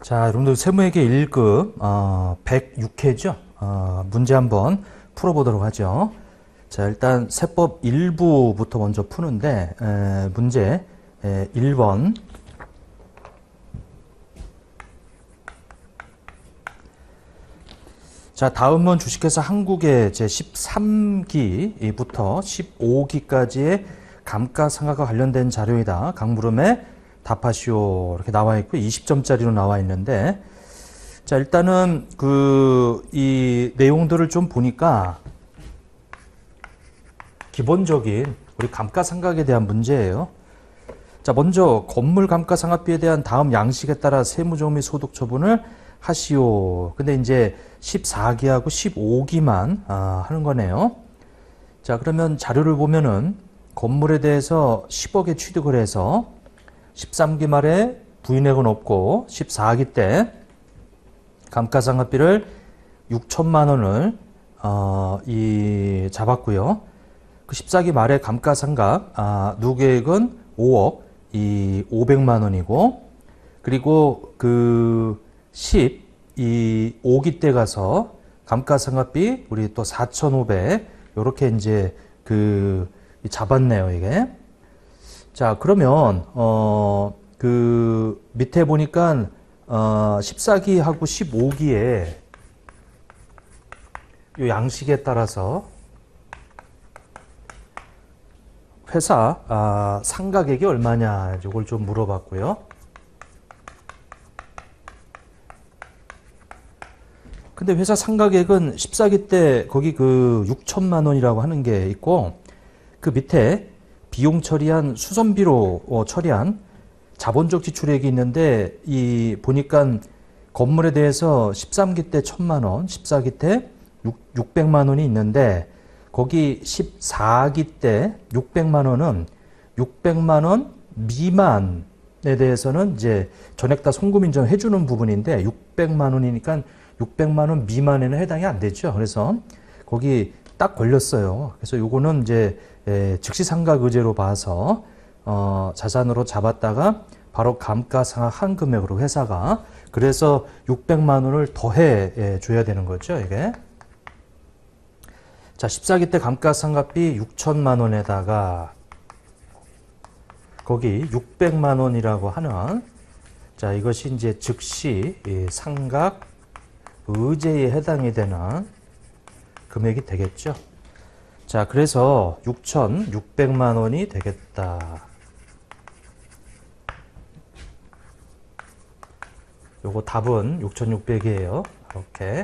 자, 여러분들 세무회계 1급 106회죠. 문제 한번 풀어보도록 하죠. 자, 일단 세법 1부부터 먼저 푸는데 문제 1번. 자, 다음은 주식회사 한국의 제13기부터 15기까지의 감가상각과 관련된 자료이다. 각 물음에 답하시오. 이렇게 나와 있고 20점짜리로 나와 있는데, 자, 일단은 이 내용들을 좀 보니까 기본적인 우리 감가상각에 대한 문제예요. 자, 먼저 건물 감가상각비에 대한 다음 양식에 따라 세무조항 및 소득 처분을 하시오. 근데 이제 14기하고 15기만 하는 거네요. 자, 그러면 자료를 보면은 건물에 대해서 10억에 취득을 해서 13기 말에 부인액은 없고 14기 때 감가상각비를 6천만 원을 잡았고요. 그 14기 말에 감가상각 누계액은 5억 500만 원이고, 그리고 그 15기 때 가서 감가상각비 우리 또 4,500 요렇게 이제 잡았네요, 이게. 자, 그러면 밑에 보니까 14기하고 15기에 요 양식에 따라서 회사 상각액이 얼마냐 이걸 좀 물어봤고요. 근데 회사 상각액은 14기 때 거기 6천만 원이라고 하는 게 있고, 그 밑에 비용 처리한 수선비로 처리한 자본적 지출액이 있는데, 보니까 건물에 대해서 13기 때 1,000만 원, 14기 때 600만 원이 있는데, 거기 14기 때 600만 원은 600만 원 미만에 대해서는 이제 전액 다 송금 인정해 주는 부분인데, 600만 원이니까 600만 원 미만에는 해당이 안 되죠. 그래서 거기 딱 걸렸어요. 그래서 요거는 이제 즉시 상각 의제로 봐서 자산으로 잡았다가 바로 감가상각한 금액으로 회사가, 그래서 600만 원을 더해 줘야 되는 거죠, 이게. 자, 14기 때 감가상각비 6천만 원에다가 거기 600만 원이라고 하는, 자, 이것이 이제 즉시 상각 의제에 해당이 되는 금액이 되겠죠. 자, 그래서 6,600만 원이 되겠다. 요거 답은 6,600이에요. 이렇게.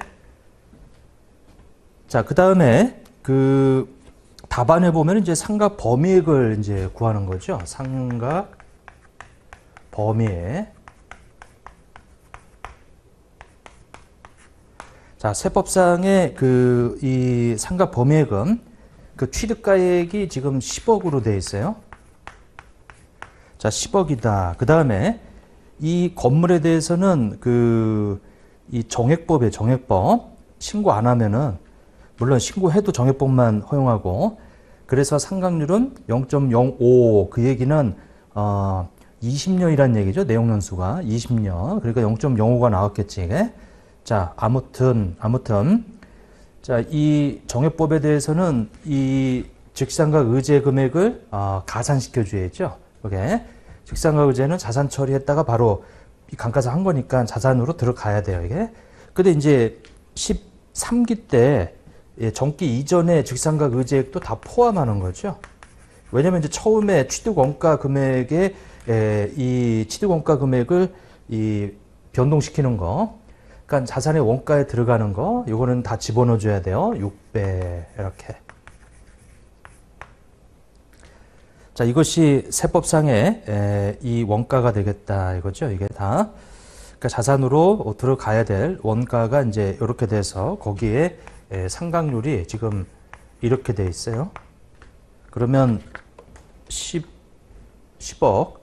자, 그 다음에 답안에 보면 이제 상각 범위액을 이제 구하는 거죠. 상각 범위액. 자, 세법상의 이 상각 범위액은 취득가액이 지금 10억으로 되어 있어요. 자, 10억이다. 그 다음에 이 건물에 대해서는 이 정액법이에요, 정액법. 신고 안 하면은, 물론 신고해도 정액법만 허용하고, 그래서 상각률은 0.05. 그 얘기는 20년이란 얘기죠. 내용연수가 20년. 그러니까 0.05가 나왔겠지, 이게. 자, 아무튼 자, 이 정액법에 대해서는 이 즉시상각 의제 금액을 가산시켜 줘야죠. 이게 즉시상각 의제는 자산 처리했다가 바로 감가상 한 거니까 자산으로 들어가야 돼요, 이게. 근데 이제 13기 때 정기 이전에 즉시상각 의제액도 다 포함하는 거죠. 왜냐면 이제 처음에 취득원가 금액에 이 취득원가 금액을 변동시키는 거, 그러니까 자산의 원가에 들어가는 거, 요거는 다 집어넣어 줘야 돼요. 6배 이렇게. 자, 이것이 세법상의 이 원가가 되겠다 이거죠. 이게 다. 그러니까 자산으로 들어가야 될 원가가 이제 이렇게 돼서 거기에 상각률이 지금 이렇게 돼 있어요. 그러면 10억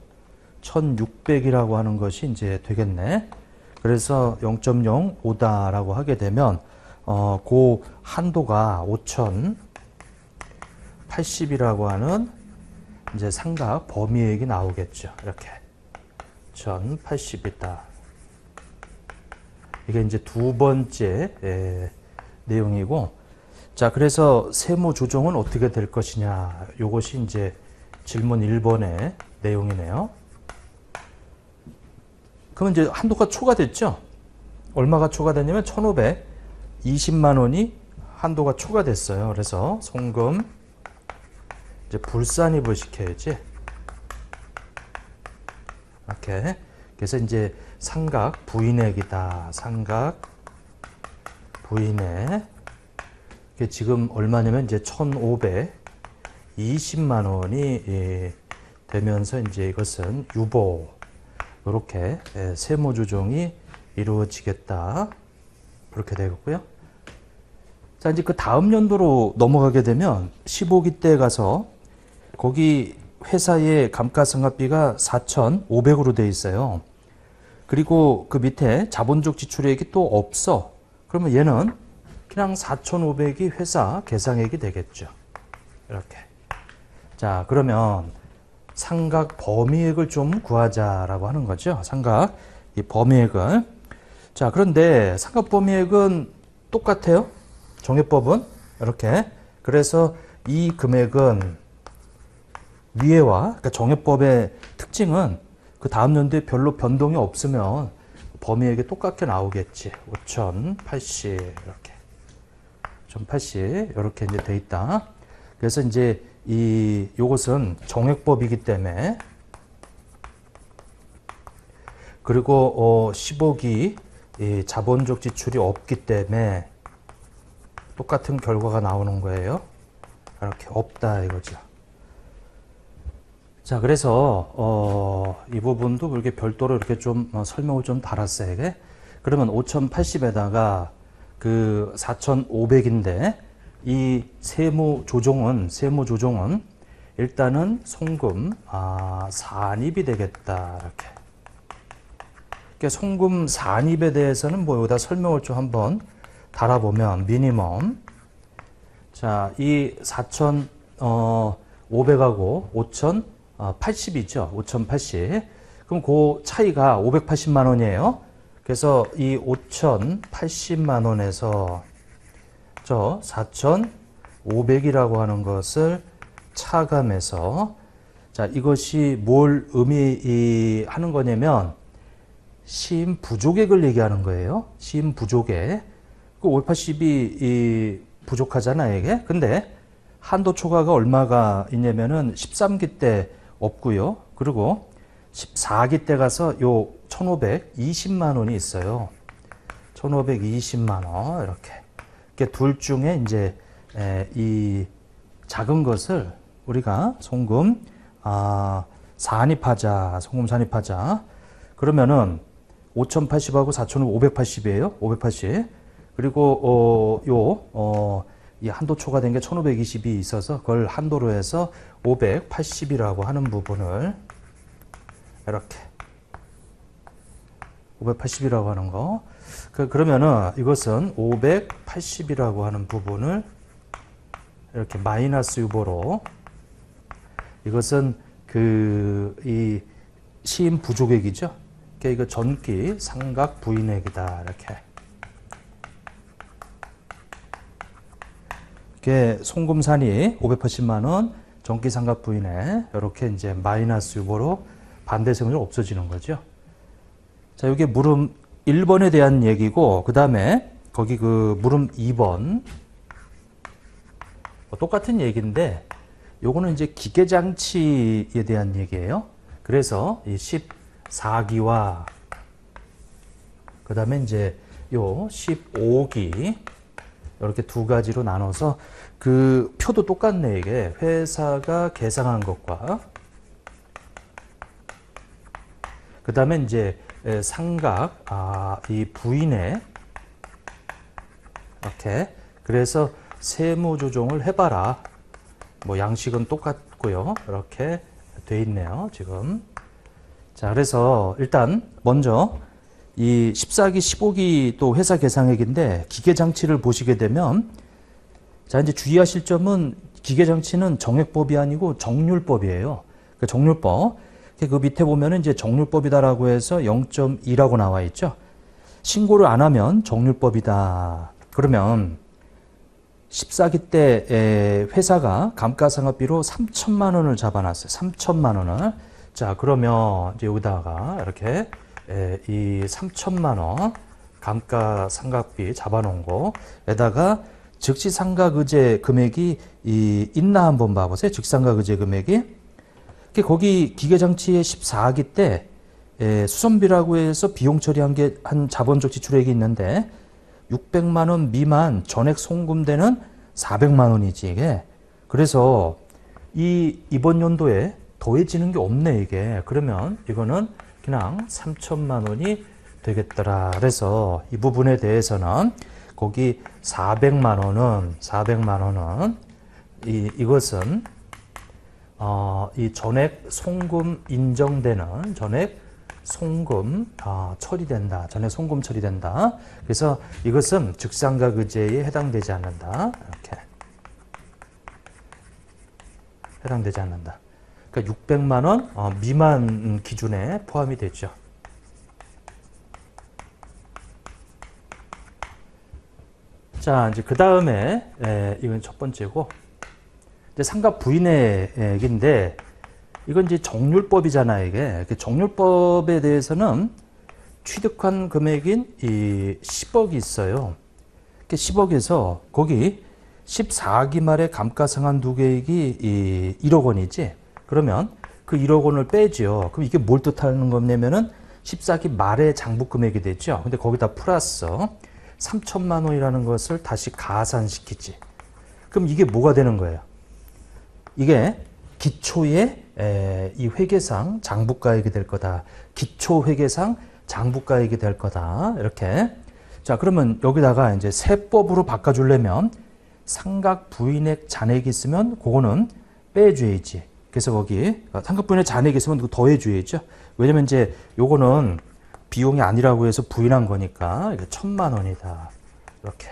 1,600이라고 하는 것이 이제 되겠네. 그래서 0.05다라고 하게 되면 그 한도가 5,080이라고 하는 이제 상각 범위액이 나오겠죠. 이렇게 1,080이다. 이게 이제 두 번째 내용이고, 자, 그래서 세무 조정은 어떻게 될 것이냐. 요것이 이제 질문 1번의 내용이네요. 그러면 이제 한도가 초과됐죠? 얼마가 초과됐냐면 1,520만 원이 한도가 초과됐어요. 그래서 송금 이제 불산입을 시켜야지. 이렇게. 그래서 이제 상각 부인액이다. 상각 부인액. 이게 지금 얼마냐면 이제 1,520만 원이 되면서 이제 이것은 유보. 이렇게 세무 조정이 이루어지겠다. 그렇게 되겠고요. 자, 이제 그 다음 연도로 넘어가게 되면 15기 때 가서 거기 회사의 감가상각비가 4,500으로 돼 있어요. 그리고 그 밑에 자본적 지출액이 또 없어. 그러면 얘는 그냥 4,500이 회사 계상액이 되겠죠. 이렇게. 자, 그러면 상각 범위액을 좀 구하자라고 하는 거죠. 상각 이 범위액을. 자, 그런데 상각 범위액은 똑같아요. 정액법은 이렇게. 그래서 이 금액은 위에와, 그러니까 정액법의 특징은 그 다음 연도에 별로 변동이 없으면 범위액이 똑같게 나오겠지. 5,080 이렇게. 5,080 이렇게 이제 돼 있다. 그래서 이제 요것은 정액법이기 때문에, 그리고 15기 자본적 지출이 없기 때문에 똑같은 결과가 나오는 거예요. 이렇게 없다 이거죠. 자, 그래서 이 부분도 그렇게 별도로 이렇게 좀 설명을 좀 달았어요. 이게. 그러면 5,080에다가 그 4,500인데 이 세무 조정은 일단은 송금 산입이 되겠다. 이렇게. 그러니까 송금 산입에 대해서는 뭐 여기다 설명을 좀 한번 달아보면 미니멈. 자, 이 4,500하고 5,080이죠. 5,080. 그럼 그 차이가 580만 원이에요. 그래서 이 5,080만 원에서 저 4,500이라고 하는 것을 차감해서, 자, 이것이 뭘 의미하는 거냐면 시임 부족액을 얘기하는 거예요. 시임 부족액. 그 580이 부족하잖아요, 이게. 근데 한도 초과가 얼마가 있냐면은 13기 때 없고요. 그리고 14기 때 가서 요 1,520만 원이 있어요. 1,520만 원 이렇게. 둘 중에 이제 이 작은 것을 우리가 송금 산입하자. 송금 산입하자. 그러면은 5,080하고 4,580이에요. 580. 그리고 이 한도 초과된 게 1,520이 있어서 그걸 한도로 해서 580이라고 하는 부분을 이렇게 580이라고 하는 거. 그러면은 이것은 580이라고 하는 부분을 이렇게 마이너스 유보로, 이것은 이 시임 부족액이죠. 그러니까 이거 전기 상각 부인액이다. 이렇게. 이게 송금산이 580만 원, 전기 상각 부인액 이렇게 이제 마이너스 유보로 반대세무율 없어지는 거죠. 자, 이게 물음 1번에 대한 얘기고, 그 다음에 거기 그 물음 2번 똑같은 얘기인데 요거는 이제 기계장치에 대한 얘기예요. 그래서 이 14기와 그 다음에 이제 요 15기 이렇게 두 가지로 나눠서 그 표도 똑같네. 이게 회사가 계상한 것과 그 다음에 이제 상각 이 부인에 이렇게. 그래서 세무 조정을 해봐라. 뭐 양식은 똑같고요. 이렇게 돼 있네요, 지금. 자, 그래서 일단 먼저 이 14기, 15기 또 회사 계상액인데 기계장치를 보시게 되면, 자, 이제 주의하실 점은 기계장치는 정액법이 아니고 정률법이에요. 그 정률법. 그 밑에 보면은 이제 정률법이다라고 해서 0.2라고 나와 있죠. 신고를 안 하면 정률법이다. 그러면 14기 때 회사가 감가상각비로 3천만 원을 잡아놨어요. 3천만 원을. 자, 그러면 이제 여기다가 이렇게 이 3천만 원 감가상각비 잡아놓은 거에다가 즉시상각의제 금액이 있나 한번 봐보세요. 즉시상각의제 금액이. 거기 기계장치의 14기 때 수선비라고 해서 비용 처리한 게 한 자본적 지출액이 있는데 600만 원 미만 전액 송금되는 400만 원이지 이게. 그래서 이번 연도에 더해지는 게 없네 이게. 그러면 이거는 그냥 3천만 원이 되겠더라. 그래서 이 부분에 대해서는 거기 400만 원은 이것은 이 전액 송금 인정되는 전액 송금 처리된다. 전액 송금 처리된다. 그래서 이것은 즉상각의제에 해당되지 않는다. 이렇게 해당되지 않는다. 그러니까 600만 원 미만 기준에 포함이 되죠. 자, 이제 그 다음에 이건 첫 번째고, 이제 상각 부인액인데 이건 이제 정률법이잖아요. 이게 정률법에 대해서는 취득한 금액인 이 10억이 있어요. 10억에서 거기 14기 말에 감가상환두계액이 1억 원이지. 그러면 그 1억 원을 빼죠. 그럼 이게 뭘 뜻하는 거냐면은 14기 말에 장부금액이 되죠. 근데 거기다 플러스 3천만 원이라는 것을 다시 가산시키지. 그럼 이게 뭐가 되는 거예요? 이게 기초의 이 회계상 장부가액이 될 거다. 기초 회계상 장부가액이 될 거다. 이렇게. 자, 그러면 여기다가 이제 세법으로 바꿔주려면 상각 부인액 잔액이 있으면 그거는 빼줘야지. 그래서 거기 상각 부인액 잔액이 있으면 그거 더해줘야죠. 왜냐면 이제 요거는 비용이 아니라고 해서 부인한 거니까 이게 1,000만 원이다. 이렇게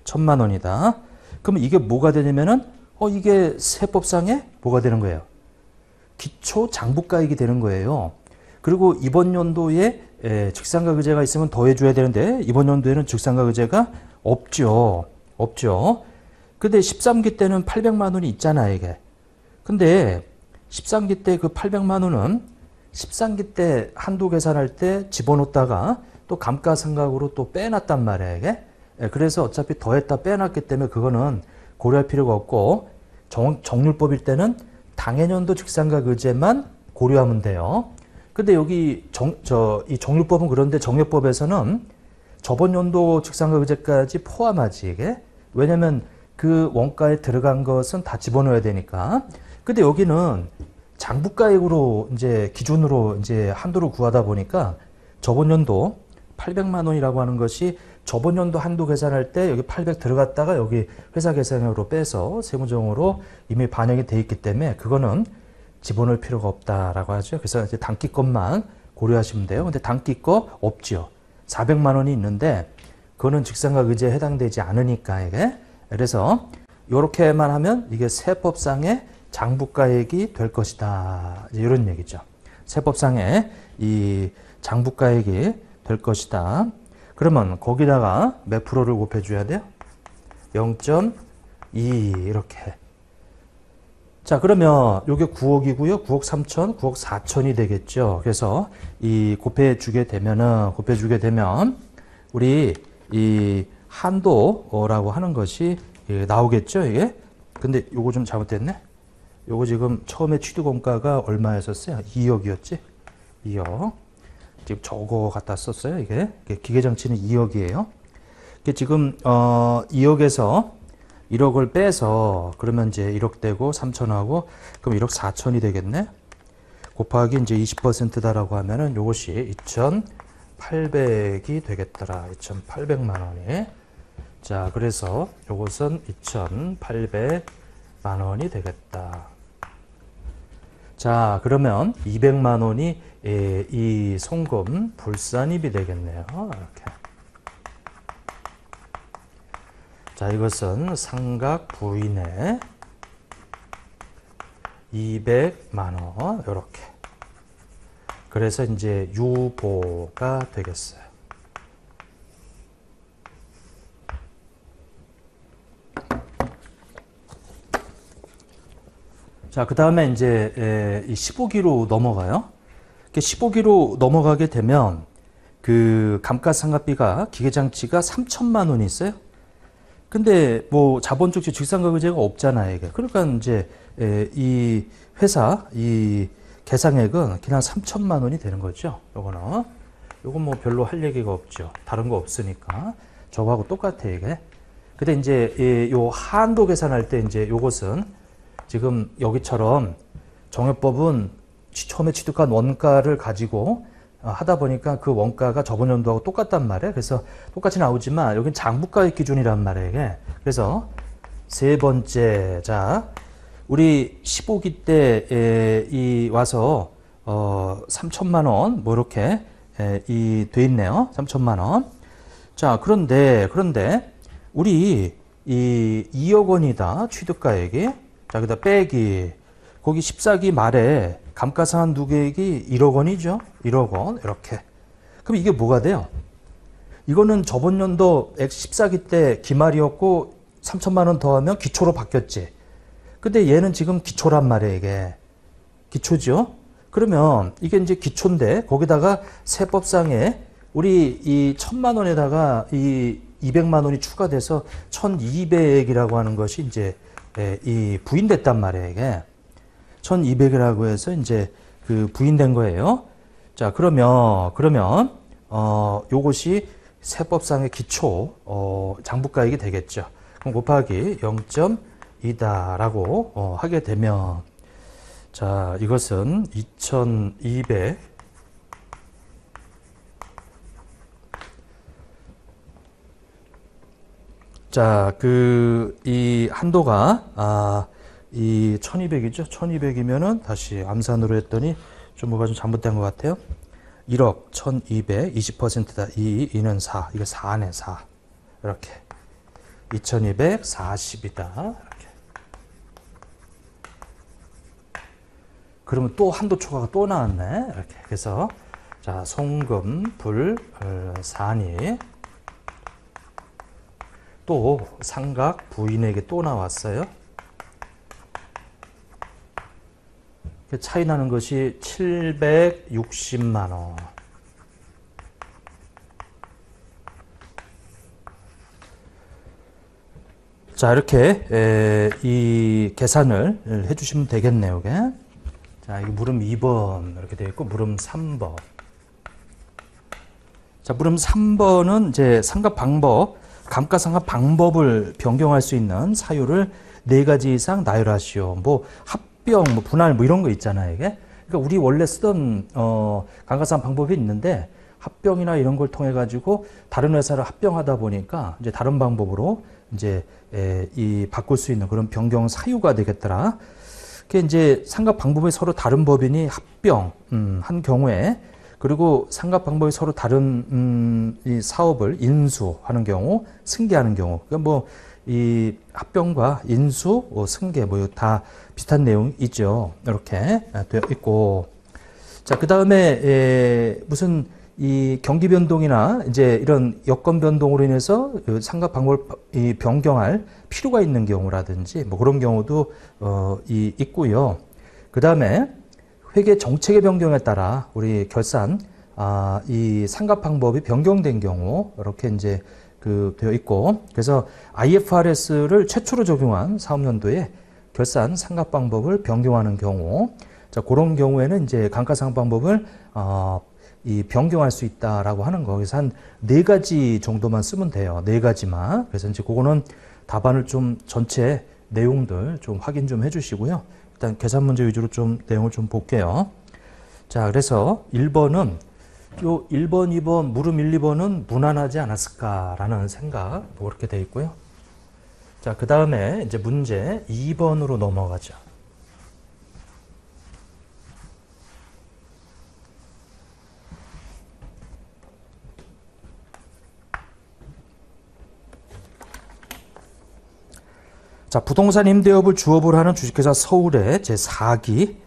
1,000만 원이다. 그러면 이게 뭐가 되냐면은 이게 세법상에 뭐가 되는 거예요? 기초 장부가액이 되는 거예요. 그리고 이번 연도에 즉상각의제가 있으면 더해줘야 되는데 이번 연도에는 즉상각의제가 없죠. 근데 13기 때는 800만 원이 있잖아 이게. 근데 13기 때 그 800만 원은 13기 때 한도 계산할 때 집어넣다가 또 감가상각으로 또 빼놨단 말이야 이게. 그래서 어차피 더했다 빼놨기 때문에 그거는 고려할 필요가 없고 정률법일 때는 당해년도 즉상각의제만 고려하면 돼요. 근데 여기 이 정률법은 그런데 정액법에서는 저번 연도 즉상각의제까지 포함하지 이게. 왜냐면 그 원가에 들어간 것은 다 집어넣어야 되니까. 근데 여기는 장부가액으로 이제 기준으로 이제 한도를 구하다 보니까 저번 연도 800만 원이라고 하는 것이 저번 연도 한도 계산할 때 여기 800 들어갔다가 여기 회사 계산으로 빼서 세무정으로 이미 반영이 돼 있기 때문에 그거는 집어넣을 필요가 없다라고 하죠. 그래서 이제 단기 것만 고려하시면 돼요. 근데 단기 거 없지요. 400만 원이 있는데 그거는 즉상각의제에 해당되지 않으니까 이게. 그래서 이렇게만 하면 이게 세법상의 장부가액이 될 것이다. 이런 얘기죠. 세법상의 이 장부가액이 될 것이다. 그러면 거기다가 몇 프로를 곱해줘야 돼요? 0.2 이렇게. 자, 그러면 이게 9억이고요. 9억 3천, 9억 4천이 되겠죠. 그래서 이 곱해주게 되면 우리 이 한도라고 하는 것이 나오겠죠, 이게? 근데 요거 좀 잘못됐네. 요거 지금 처음에 취득원가가 얼마였었어요? 2억이었지? 2억. 지금 저거 갖다 썼어요, 이게. 기계장치는 2억이에요. 이게 지금 2억에서 1억을 빼서 그러면 이제 1억 되고 3천하고 그럼 1억 4천이 되겠네. 곱하기 이제 20%다라고 하면은 요것이 2,800이 되겠더라. 2,800만 원이. 자, 그래서 요것은 2,800만 원이 되겠다. 자, 그러면 200만 원이 이 송금 불산입이 되겠네요. 이렇게. 자, 이것은 상각 부인의 200만 원 이렇게. 그래서 이제 유보가 되겠어요. 자, 그 다음에 이제 이 15기로 넘어가요. 15기로 넘어가게 되면 그 감가상각비가 기계장치가 3천만 원이 있어요. 근데 뭐 자본적 직상가계제가 없잖아요, 이게. 그러니까 이제 이 회사 이 계상액은 그냥 3천만 원이 되는 거죠. 요거는 요건 뭐 별로 할 얘기가 없죠. 다른 거 없으니까 저거하고 똑같아 이게. 근데 이제 요 한도 계산할 때 이제 요것은 지금 여기처럼 정액법은 처음에 취득한 원가를 가지고 하다 보니까 그 원가가 저번 연도하고 똑같단 말이에요. 그래서 똑같이 나오지만 여긴 장부가액 기준이란 말이에요. 이게. 그래서 세 번째, 자, 우리 15기 때 이 와서 3천만 원 뭐 이렇게 이 돼 있네요. 3천만 원. 자, 그런데 우리 이 2억 원이다 취득가액이. 자, 그다음 빼기 거기 14기 말에 감가상환 누계액이 1억 원이죠. 1억 원 이렇게. 그럼 이게 뭐가 돼요? 이거는 저번 연도 14기 때 기말이었고 3천만 원 더하면 기초로 바뀌었지. 근데 얘는 지금 기초란 말이에요. 이게 기초죠. 그러면 이게 이제 기초인데 거기다가 세법상에 우리 이 1,000만 원에다가 이 200만 원이 추가돼서 1,200이라고 하는 것이 이제 이 부인됐단 말이에요. 이게 1,200이라고 해서 이제 그 부인된 거예요. 자, 그러면 요것이 세법상의 기초 장부가액이 되겠죠. 그럼 곱하기 0.2다라고 하게 되면 자, 이것은 2,200 자, 이 한도가 이 1200이죠. 1200이면은 다시 암산으로 했더니 좀 뭐가 좀 잘못된 것 같아요. 1억 1200 20%다. 2는 4. 이거 4네, 4. 이렇게. 2240이다. 이렇게. 그러면 또 한도 초과가 또 나왔네. 이렇게. 그래서 자, 송금 불산이 또 상각 부인에게 또 나왔어요. 차이 나는 것이 760만 원. 자, 이렇게 이 계산을 해주시면 되겠네요. 이게. 자, 이게 물음 2번 이렇게 되어 있고 물음 3번. 자, 물음 3번은 이제 상각 방법, 감가상각 방법을 변경할 수 있는 사유를 4가지 이상 나열하시오. 뭐 합병, 뭐 분할, 뭐 이런 거 있잖아요, 이게. 그러니까 우리 원래 쓰던 감가상각 방법이 있는데 합병이나 이런 걸 통해 가지고 다른 회사를 합병하다 보니까 이제 다른 방법으로 이제 이 바꿀 수 있는 그런 변경 사유가 되겠더라. 그게 이제 상각 방법이 서로 다른 법인이 합병 한 경우에 그리고 상각 방법이 서로 다른 이 사업을 인수하는 경우, 승계하는 경우. 그러니까 뭐 이 합병과 인수, 승계 뭐 다 비슷한 내용이 있죠. 이렇게 되어 있고. 자, 그다음에 무슨 이 경기 변동이나 이제 이런 여건 변동으로 인해서 상각 방법을 변경할 필요가 있는 경우라든지 뭐 그런 경우도 있고요. 그다음에 회계 정책의 변경에 따라 우리 결산 이 상각 방법이 변경된 경우 이렇게 이제 되어 있고, 그래서 IFRS를 최초로 적용한 사업연도에 결산 상각 방법을 변경하는 경우, 자, 그런 경우에는 이제 감가상각 방법을 이 변경할 수 있다라고 하는 거. 그래서 한 4가지 정도만 쓰면 돼요. 4가지만. 그래서 이제 그거는 답안을 좀 전체 내용들 좀 확인 좀 해주시고요. 일단 계산 문제 위주로 좀 내용을 좀 볼게요. 자, 그래서 1번은 요 1번, 2번, 물음 1, 2번은 무난하지 않았을까라는 생각, 뭐 그렇게 돼 있고요. 자, 그 다음에 이제 문제 2번으로 넘어가죠. 자, 부동산 임대업을 주업을 하는 주식회사 서울의 제4기.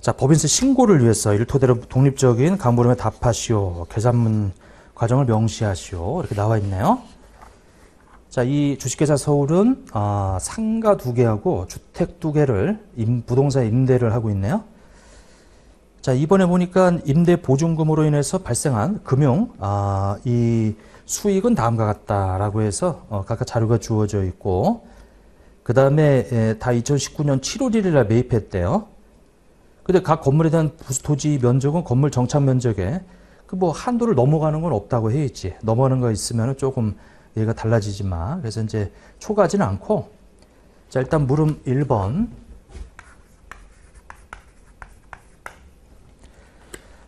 자, 법인세 신고를 위해서 이를 토대로 독립적인 간부름에 답하시오. 계산문 과정을 명시하시오. 이렇게 나와 있네요. 자, 이 주식회사 서울은 상가 2개하고 주택 2개를 부동산 임대를 하고 있네요. 자, 이번에 보니까 임대 보증금으로 인해서 발생한 금융 이 수익은 다음과 같다라고 해서 각각 자료가 주어져 있고, 그 다음에 다 2019년 7월 1일 날 매입했대요. 근데 각 건물에 대한 토지 면적은 건물 정착 면적에 그 뭐 한도를 넘어가는 건 없다고 해 있지. 넘어가는 거 있으면 조금 얘가 달라지지만, 그래서 이제 초과하지는 않고. 자, 일단 물음 1번.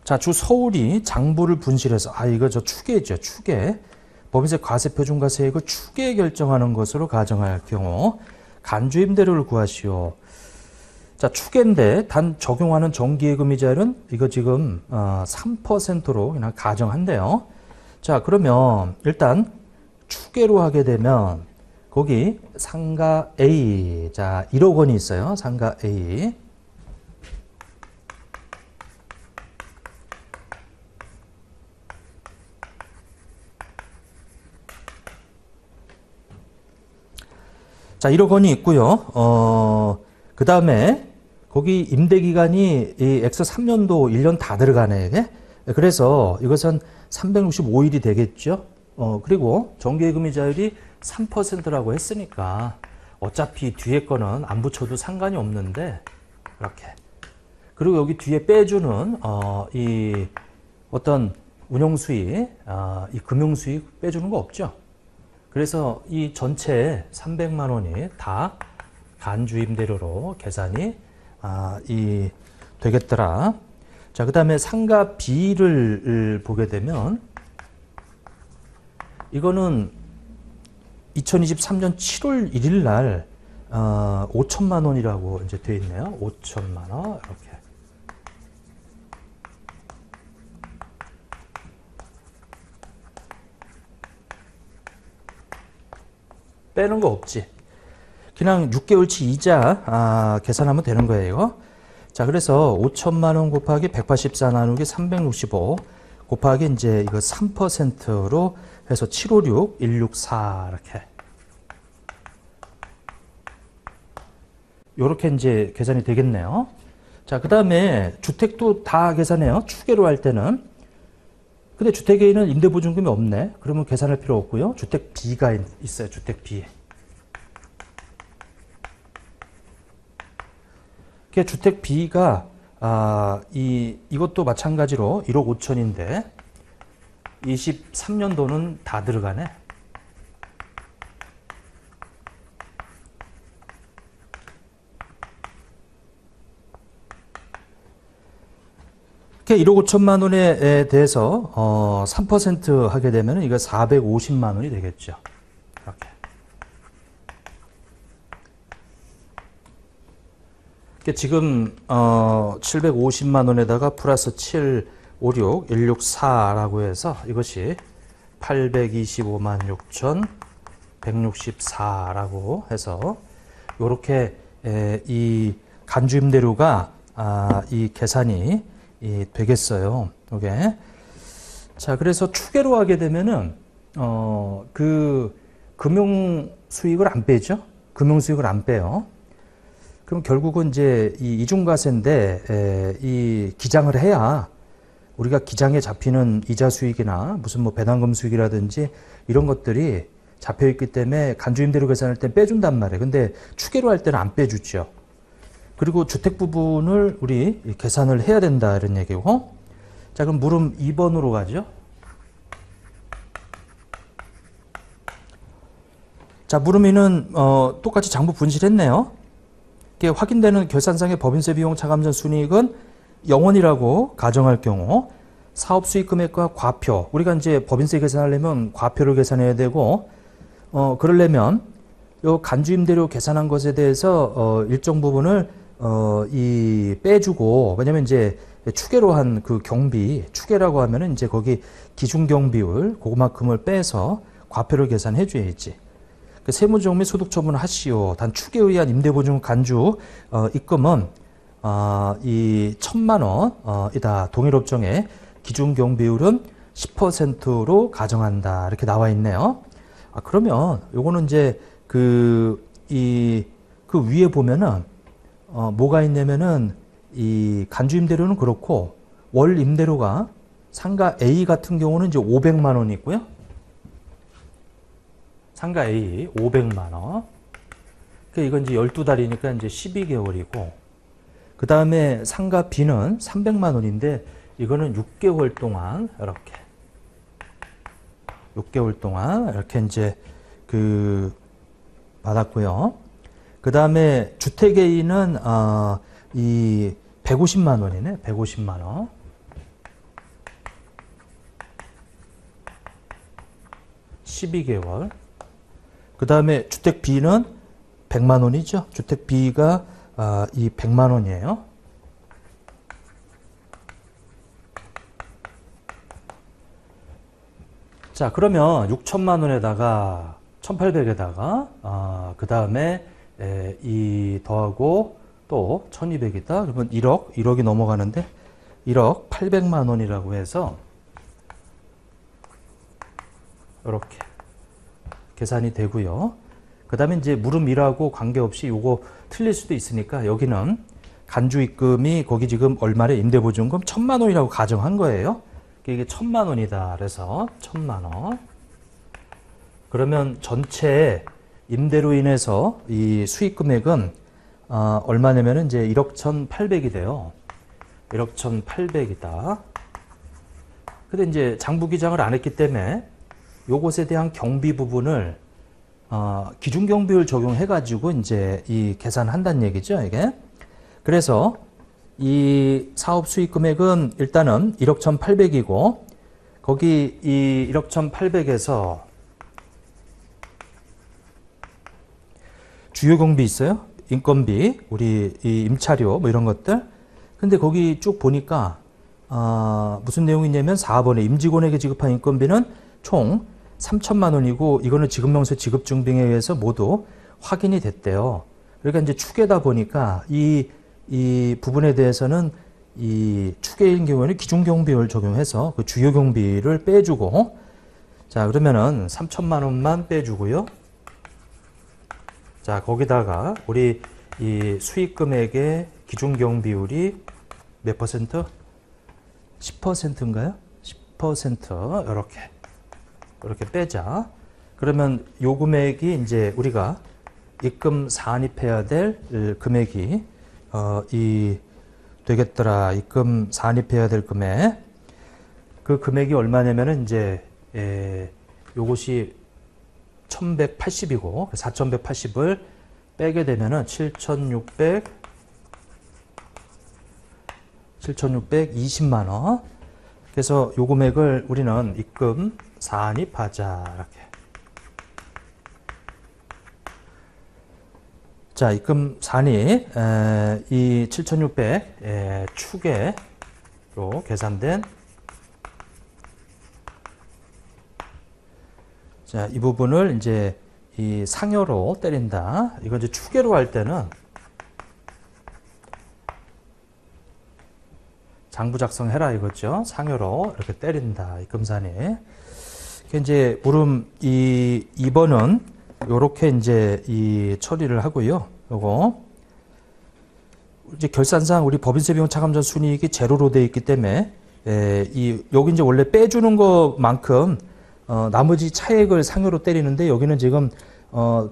자, 주 서울이 장부를 분실해서, 이거 저 추계죠, 추계. 법인세 과세표준과세액을 추계 결정하는 것으로 가정할 경우 간주임대료를 구하시오. 자, 추계인데 단 적용하는 정기예금이자율은 이거 지금 3%로 그냥 가정한대요. 자, 그러면 일단 추계로 하게 되면 거기 상가 A, 자 1억 원이 있어요. 상가 A. 자, 1억 원이 있고요. 그 다음에 거기 임대기간이 이 X 3년도 1년 다 들어가네, 이게. 그래서 이것은 365일이 되겠죠. 그리고 정기예금이자율이 3%라고 했으니까 어차피 뒤에 거는 안 붙여도 상관이 없는데, 이렇게. 그리고 여기 뒤에 빼주는, 이 어떤 운용수익, 이 금융수익 빼주는 거 없죠. 그래서 이 전체 300만 원이 다 간주임대료로 계산이 되겠더라. 자, 그 다음에 상가 B를 보게 되면 이거는 2023년 7월 1일 날 5천만 원이라고 이제 돼 있네요. 5천만 원 이렇게. 빼는 거 없지. 그냥 6개월치 이자 계산하면 되는 거예요. 자, 그래서 5천만 원 곱하기 184 나누기 365 곱하기 이제 이거 3%로 해서 756, 164 이렇게. 요렇게 이제 계산이 되겠네요. 자, 그 다음에 주택도 다 계산해요. 추계로 할 때는. 근데 주택 A는 임대보증금이 없네. 그러면 계산할 필요 없고요. 주택 B가 있어요. 주택 B. 주택 B가 이것도 마찬가지로 1억 5천인데 23년도는 다 들어가네. 이렇게 1억 5천만 원에 대해서 3% 하게 되면 이거 450만 원이 되겠죠. 이렇게. 지금 750만 원에다가 플러스 7, 5, 6, 164라고 해서 이것이 825만 6천 164라고 해서 요렇게 이 간주임대료가 이 계산이 되겠어요. 이게. 자, 그래서 추계로 하게 되면은 그 금융 수익을 안 빼죠. 금융 수익을 안 빼요. 그럼 결국은 이제 이 이중과세인데 이 기장을 해야 우리가 기장에 잡히는 이자 수익이나 무슨 뭐 배당금 수익이라든지 이런 것들이 잡혀 있기 때문에 간주임대료 계산할 때 빼준단 말이에요. 근데 추계로 할 때는 안 빼주죠. 그리고 주택 부분을 우리 계산을 해야 된다 이런 얘기고. 자, 그럼 물음 2번으로 가죠. 자, 물음이는 똑같이 장부 분실했네요. 이게 확인되는 결산상의 법인세 비용 차감전 순이익은 0원이라고 가정할 경우 사업 수익 금액과 과표, 우리가 이제 법인세 계산하려면 과표를 계산해야 되고, 그러려면 요 간주임대료 계산한 것에 대해서 일정 부분을 이 빼주고, 왜냐면 이제 추계로 한 그 경비, 추계라고 하면은 이제 거기 기준 경비율 그만큼을 빼서 과표를 계산해 줘야지. 그 세무조정 및 소득 처분을 하시오. 단 추계에 의한 임대보증 간주 입금은 이 1,000만 원이다. 동일업종의 기준 경비율은 10%로 가정한다. 이렇게 나와 있네요. 그러면 요거는 이제 그 위에 보면은 뭐가 있냐면은 이 간주 임대료는 그렇고 월 임대료가 상가 A 같은 경우는 이제 500만 원이 있고요. 상가 A 500만 원. 이건 이제 12달이니까 이제 12개월이고, 그 다음에 상가 B는 300만 원인데, 이거는 6개월 동안, 이렇게. 6개월 동안, 이렇게 이제, 받았고요. 그 다음에 주택 A는, 이 150만 원이네. 150만 원. (12개월) 그 다음에 주택 B는 100만 원이죠. 주택 B가 이 100만 원이에요. 자, 그러면 6천만 원에다가 1800에다가 그 다음에 이 더하고 또 1200이다. 그러면 1억이 넘어가는데 1억 800만 원이라고 해서 이렇게 계산이 되고요. 그 다음에 이제 물음 1하고 관계없이 요거 틀릴 수도 있으니까 여기는 간주 입금이 거기 지금 얼마래? 임대보증금 1000만 원이라고 가정한 거예요. 이게 1000만 원이다. 그래서 1000만 원. 그러면 전체 임대로 인해서 이 수익 금액은 얼마냐면은 이제 1억 1800이 돼요. 1억 1800이다. 근데 이제 장부 기장을 안 했기 때문에 요것에 대한 경비 부분을 기준 경비율 적용해 가지고 이제 이 계산한다는 얘기죠, 이게. 그래서 이 사업 수익 금액은 일단은 1억 1800이고 거기 이 1억 1800에서 주요 경비 있어요? 인건비, 우리 이 임차료 뭐 이런 것들. 근데 거기 쭉 보니까 무슨 내용이 있냐면 4번에 임직원에게 지급한 인건비는 총 3천만 원이고 이거는 지급명세 지급증빙에 의해서 모두 확인이 됐대요. 그러니까 이제 추계다 보니까 이 부분에 대해서는 이 추계인 경우에는 기준경비율 적용해서 그 주요 경비를 빼주고, 자, 그러면은 3천만 원만 빼주고요. 자, 거기다가 우리 이 수익 금액의 기준경비율이 몇 퍼센트? 10%인가요? 10% 이렇게 빼자. 그러면 요 금액이 이제 우리가 입금 산입해야 될 금액이 되겠더라. 입금 산입해야 될 금액. 그 금액이 얼마냐면은 이제 요것이 1180이고 4180을 빼게 되면은 7620만 원. 그래서 요 금액을 우리는 입금 산입하자. 이렇게. 자, 입금 산입 이 7600 추계로 계산된, 자, 이 부분을 이제 이 상여로 때린다. 이거 이제 추계로 할 때는 장부 작성해라 이거죠. 상여로 이렇게 때린다. 입금산입. 이제 물음 2번은 요렇게 이제 이 처리를 하고요. 요거 이제 결산상 우리 법인세 비용 차감전 순이익이 제로로 되어 있기 때문에 여기 이제 원래 빼주는 것만큼 나머지 차액을 상여로 때리는데 여기는 지금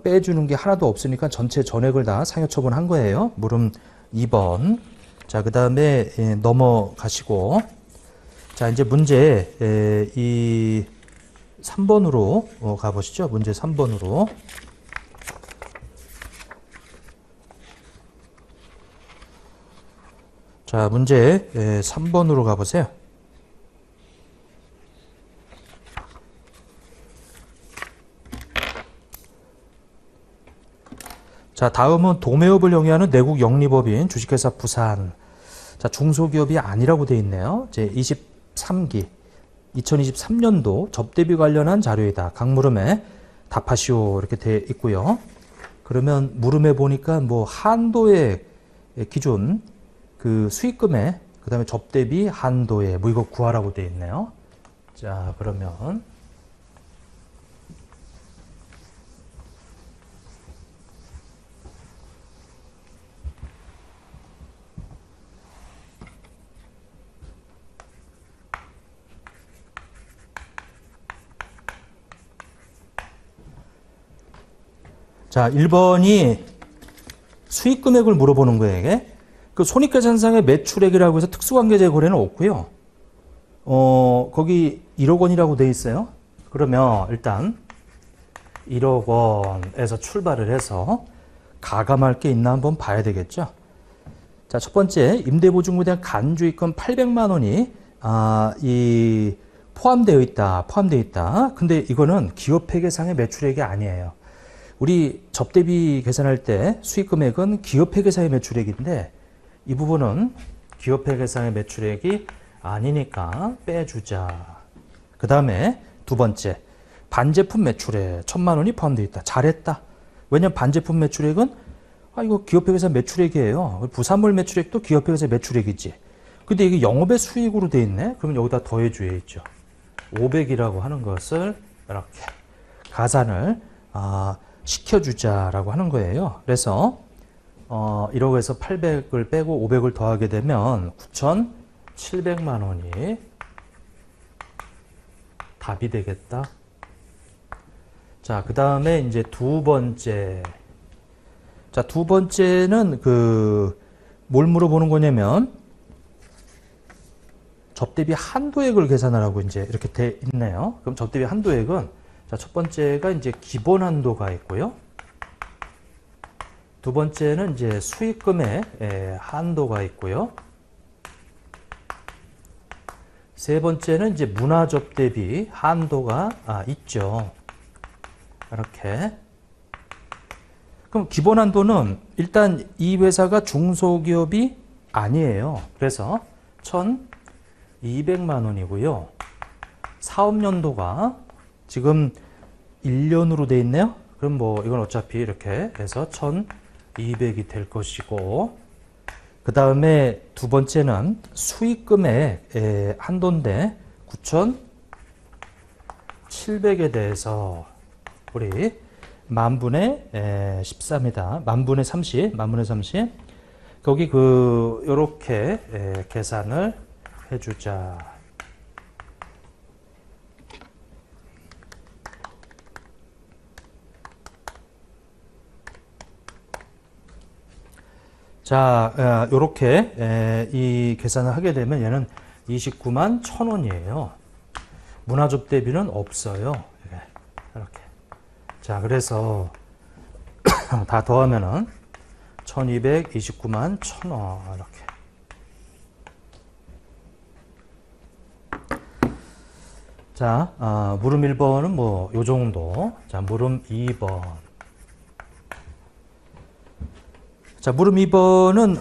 빼주는 게 하나도 없으니까 전체 전액을 다 상여 처분한 거예요. 물음 2번. 자, 그 다음에 넘어가시고, 자, 이제 문제 이 3번으로 가보시죠. 문제 3번으로. 자, 문제 3번으로 가보세요. 자, 다음은 도매업을 영위하는 내국 영리법인 주식회사 부산. 자, 중소기업이 아니라고 되어 있네요. 제 23기 2023년도 접대비 관련한 자료이다. 각 물음에 답하시오. 이렇게 되어 있고요. 그러면 물음에 보니까 뭐 한도의 기준, 그 수익금액, 그 다음에 접대비 한도에 뭐 이거 구하라고 되어 있네요. 자, 그러면 자, 1번이 수익 금액을 물어보는 거예요, 이게. 그 손익계산상의 매출액이라고 해서 특수관계제 거래는 없고요. 거기 1억 원이라고 돼 있어요. 그러면 일단 1억 원에서 출발을 해서 가감할 게 있나 한번 봐야 되겠죠. 자, 첫 번째, 임대보증금에 대한 간주입금 800만 원이 포함되어 있다. 근데 이거는 기업회계상의 매출액이 아니에요. 우리 접대비 계산할 때 수익금액은 기업회계상의 매출액인데 이 부분은 기업회계상의 매출액이 아니니까 빼주자. 그 다음에 두 번째, 반제품 매출액 1000만 원이 포함되어 있다. 잘했다. 왜냐면 반제품 매출액은 이거 기업회계상 매출액이에요. 부산물 매출액도 기업회계상 매출액이지. 근데 이게 영업의 수익으로 돼 있네. 그러면 여기다 더해줘야죠. 500이라고 하는 것을 이렇게 가산을 시켜주자라고 하는 거예요. 그래서 1억에서 800을 빼고 500을 더하게 되면 9,700만 원이 답이 되겠다. 자, 그 다음에 이제 두 번째. 자, 두 번째는 뭘 물어보는 거냐면 접대비 한도액을 계산하라고 이제 이렇게 돼 있네요. 그럼 접대비 한도액은 자, 첫 번째가 이제 기본 한도가 있고요. 두 번째는 이제 수익금의 한도가 있고요. 세 번째는 이제 문화접대비 한도가 있죠. 이렇게. 그럼 기본 한도는 일단 이 회사가 중소기업이 아니에요. 그래서 1,200만 원이고요. 사업연도가 지금 1년으로 돼 있네요. 그럼 뭐 이건 어차피 이렇게 해서 1,200이 될 것이고, 그 다음에 두 번째는 수익금의 한도인데 9,700에 대해서 우리 만분의 13이다. 만분의 30, 만분의 30. 거기 요렇게 계산을 해주자. 자, 요렇게 이 계산을 하게 되면 얘는 29만 1,000원이에요. 문화접대비는 없어요. 이렇게. 자, 그래서 다 더하면은 1,229만 1,000원 이렇게. 자, 물음 1번은 뭐 요 정도. 자, 물음 2번. 자, 물음 2번은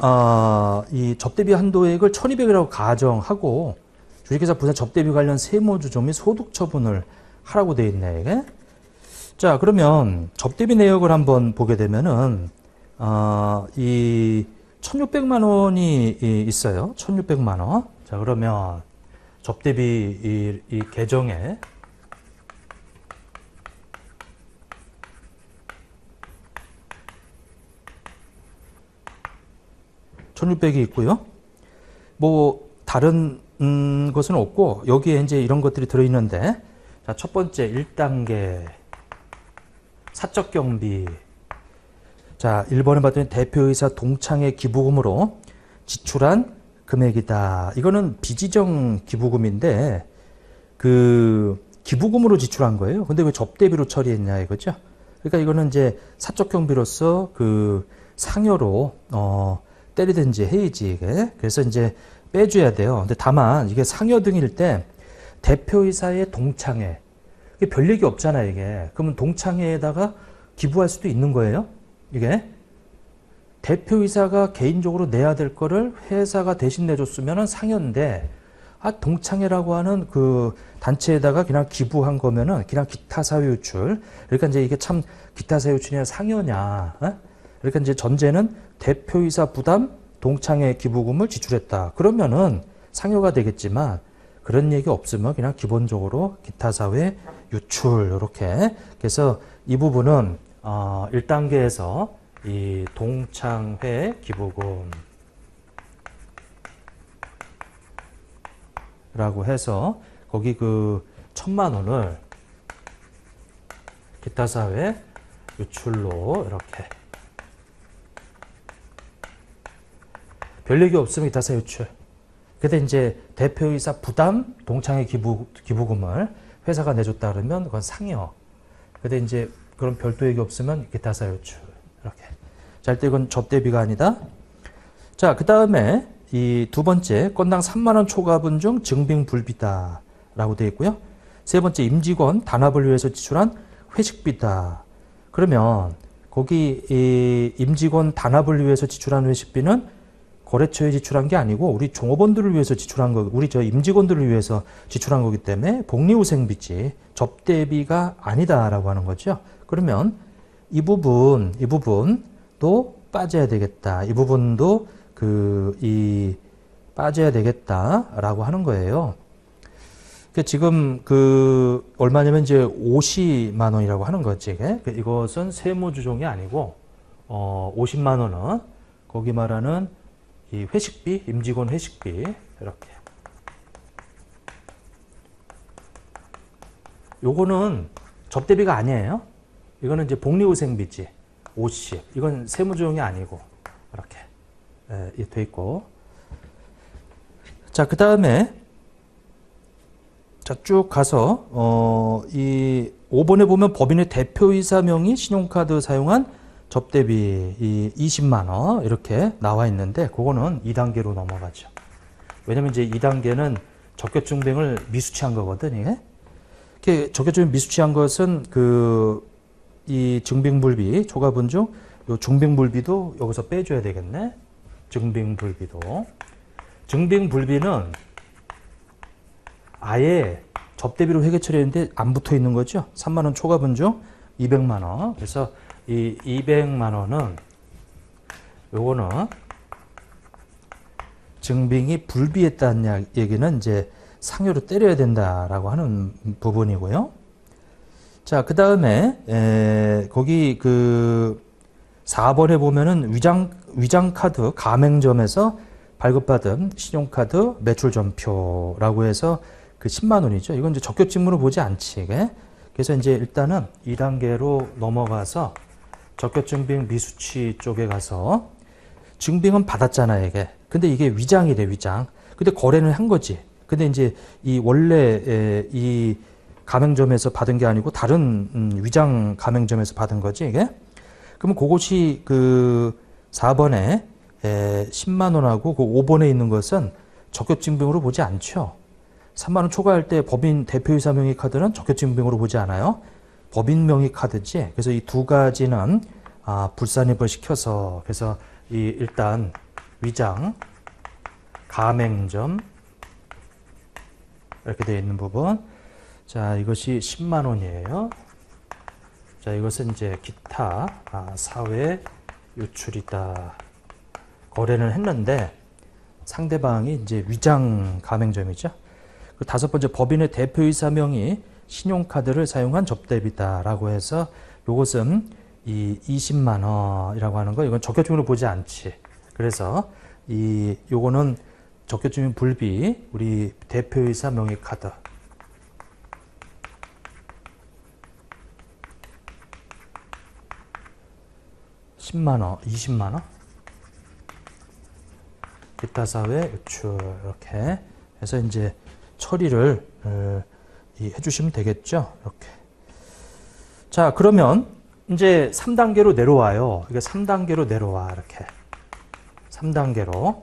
이 접대비 한도액을 1,200이라고 가정하고 주식회사 부산 접대비 관련 세무조정 및 소득 처분을 하라고 되어 있네, 이게. 자, 그러면 접대비 내역을 한번 보게 되면은 이 1,600만 원이 있어요. 1,600만 원. 자, 그러면 접대비 이 계정에 1,600이 있고요. 뭐 다른 것은 없고 여기에 이제 이런 것들이 들어 있는데, 자, 첫 번째 1단계 사적 경비. 자, 1번에 봤더니 대표이사 동창회 기부금으로 지출한 금액이다. 이거는 비지정 기부금인데 기부금으로 지출한 거예요. 근데 왜 접대비로 처리했냐 이거죠. 그러니까 이거는 이제 사적 경비로서 상여로 때리든지 해야지 이게. 그래서 이제 빼줘야 돼요. 근데 다만 이게 상여 등일 때 대표이사의 동창회, 이게 별 얘기 없잖아요, 이게. 그러면 동창회에다가 기부할 수도 있는 거예요, 이게. 대표이사가 개인적으로 내야 될 거를 회사가 대신 내줬으면 상여인데, 동창회라고 하는 단체에다가 그냥 기부한 거면은 그냥 기타 사유출. 그러니까 이제 이게 참 기타 사유출이냐 상여냐. 그러니까 이제 전제는 대표이사 부담 동창회 기부금을 지출했다. 그러면은 상여가 되겠지만 그런 얘기 없으면 그냥 기본적으로 기타 사회 유출 이렇게. 그래서 이 부분은 1단계에서 이 동창회 기부금 라고 해서 거기 1,000만 원을 기타 사회 유출로 이렇게. 별 얘기 없으면 기타사 유출. 근데 이제 대표이사 부담 동창회 기부금을 회사가 내줬다 그러면 그건 상여. 근데 이제 그런 별도 얘기 없으면 기타사 유출. 이렇게. 자, 일단 이건 접대비가 아니다. 자, 그 다음에 이 두 번째 건당 3만 원 초과분 중 증빙불비다 라고 되어 있고요. 세 번째 임직원 단합을 위해서 지출한 회식비다. 그러면 거기 이 임직원 단합을 위해서 지출한 회식비는 거래처에 지출한 게 아니고 우리 종업원들을 위해서 지출한 거, 우리 저 임직원들을 위해서 지출한 거기 때문에 복리후생비지 접대비가 아니다라고 하는 거죠. 그러면 이 부분도 빠져야 되겠다. 이 부분도 빠져야 되겠다라고 하는 거예요. 지금 얼마냐면 이제 50만 원이라고 하는 거지. 이것은 세무주종이 아니고 50만 원은 거기 말하는 이 회식비, 임직원 회식비 이렇게. 요거는 접대비가 아니에요. 이거는 이제 복리후생비지. 50. 이건 세무주종이 아니고 이렇게 돼 있고. 자, 그 다음에 자, 쭉 가서 이 5번에 보면 법인의 대표이사 명의 신용카드 사용한 접대비 이 20만 원 이렇게 나와 있는데 그거는 2단계로 넘어가죠. 왜냐면 이제 2단계는 적격증빙을 미수치한 거거든. 이게 적격증빙 미수치한 것은 이 증빙불비 초과분 중 요 증빙불비도 여기서 빼줘야 되겠네. 증빙불비도. 증빙불비는 아예 접대비로 회계 처리했는데 안 붙어 있는 거죠. 3만 원 초과분 중 200만 원. 그래서 이 200만 원은 요거는 증빙이 불비했다는 얘기는 이제 상여로 때려야 된다라고 하는 부분이고요. 자, 그 다음에 거기 4번에 보면은 위장카드 가맹점에서 발급받은 신용카드 매출전표라고 해서 10만 원이죠. 이건 이제 적격증빙으로 보지 않지. 그래서 이제 일단은 2단계로 넘어가서 적격증빙 미수치 쪽에 가서 증빙은 받았잖아, 이게. 근데 이게 위장이래, 위장. 근데 거래는 한 거지. 근데 이제 이 원래 이 가맹점에서 받은 게 아니고 다른 위장 가맹점에서 받은 거지, 이게. 그러면 그것이 4번에 10만 원하고 5번에 있는 것은 적격증빙으로 보지 않죠. 3만 원 초과할 때 법인 대표이사 명의 카드는 적격증빙으로 보지 않아요. 법인 명의 카드지. 그래서 이 두 가지는 불산입을 시켜서 그래서 일단 위장 가맹점 이렇게 되어 있는 부분. 자, 이것이 10만 원이에요. 자, 이것은 이제 기타 사회 유출이다. 거래는 했는데 상대방이 이제 위장 가맹점이죠. 그 다섯 번째 법인의 대표이사 명의 신용카드를 사용한 접대비다라고 해서 요것은 이 20만 원이라고 하는 거 이건 적격증빙으로 보지 않지. 그래서 요거는 적격증빙 불비 우리 대표이사 명의 카드. (10만 원) (20만 원) 기타 사회 유출 이렇게 해서 이제 처리를 해주시면 되겠죠. 이렇게. 자, 그러면 이제 3단계로 내려와요. 이게 3단계로 내려와. 이렇게. 3단계로.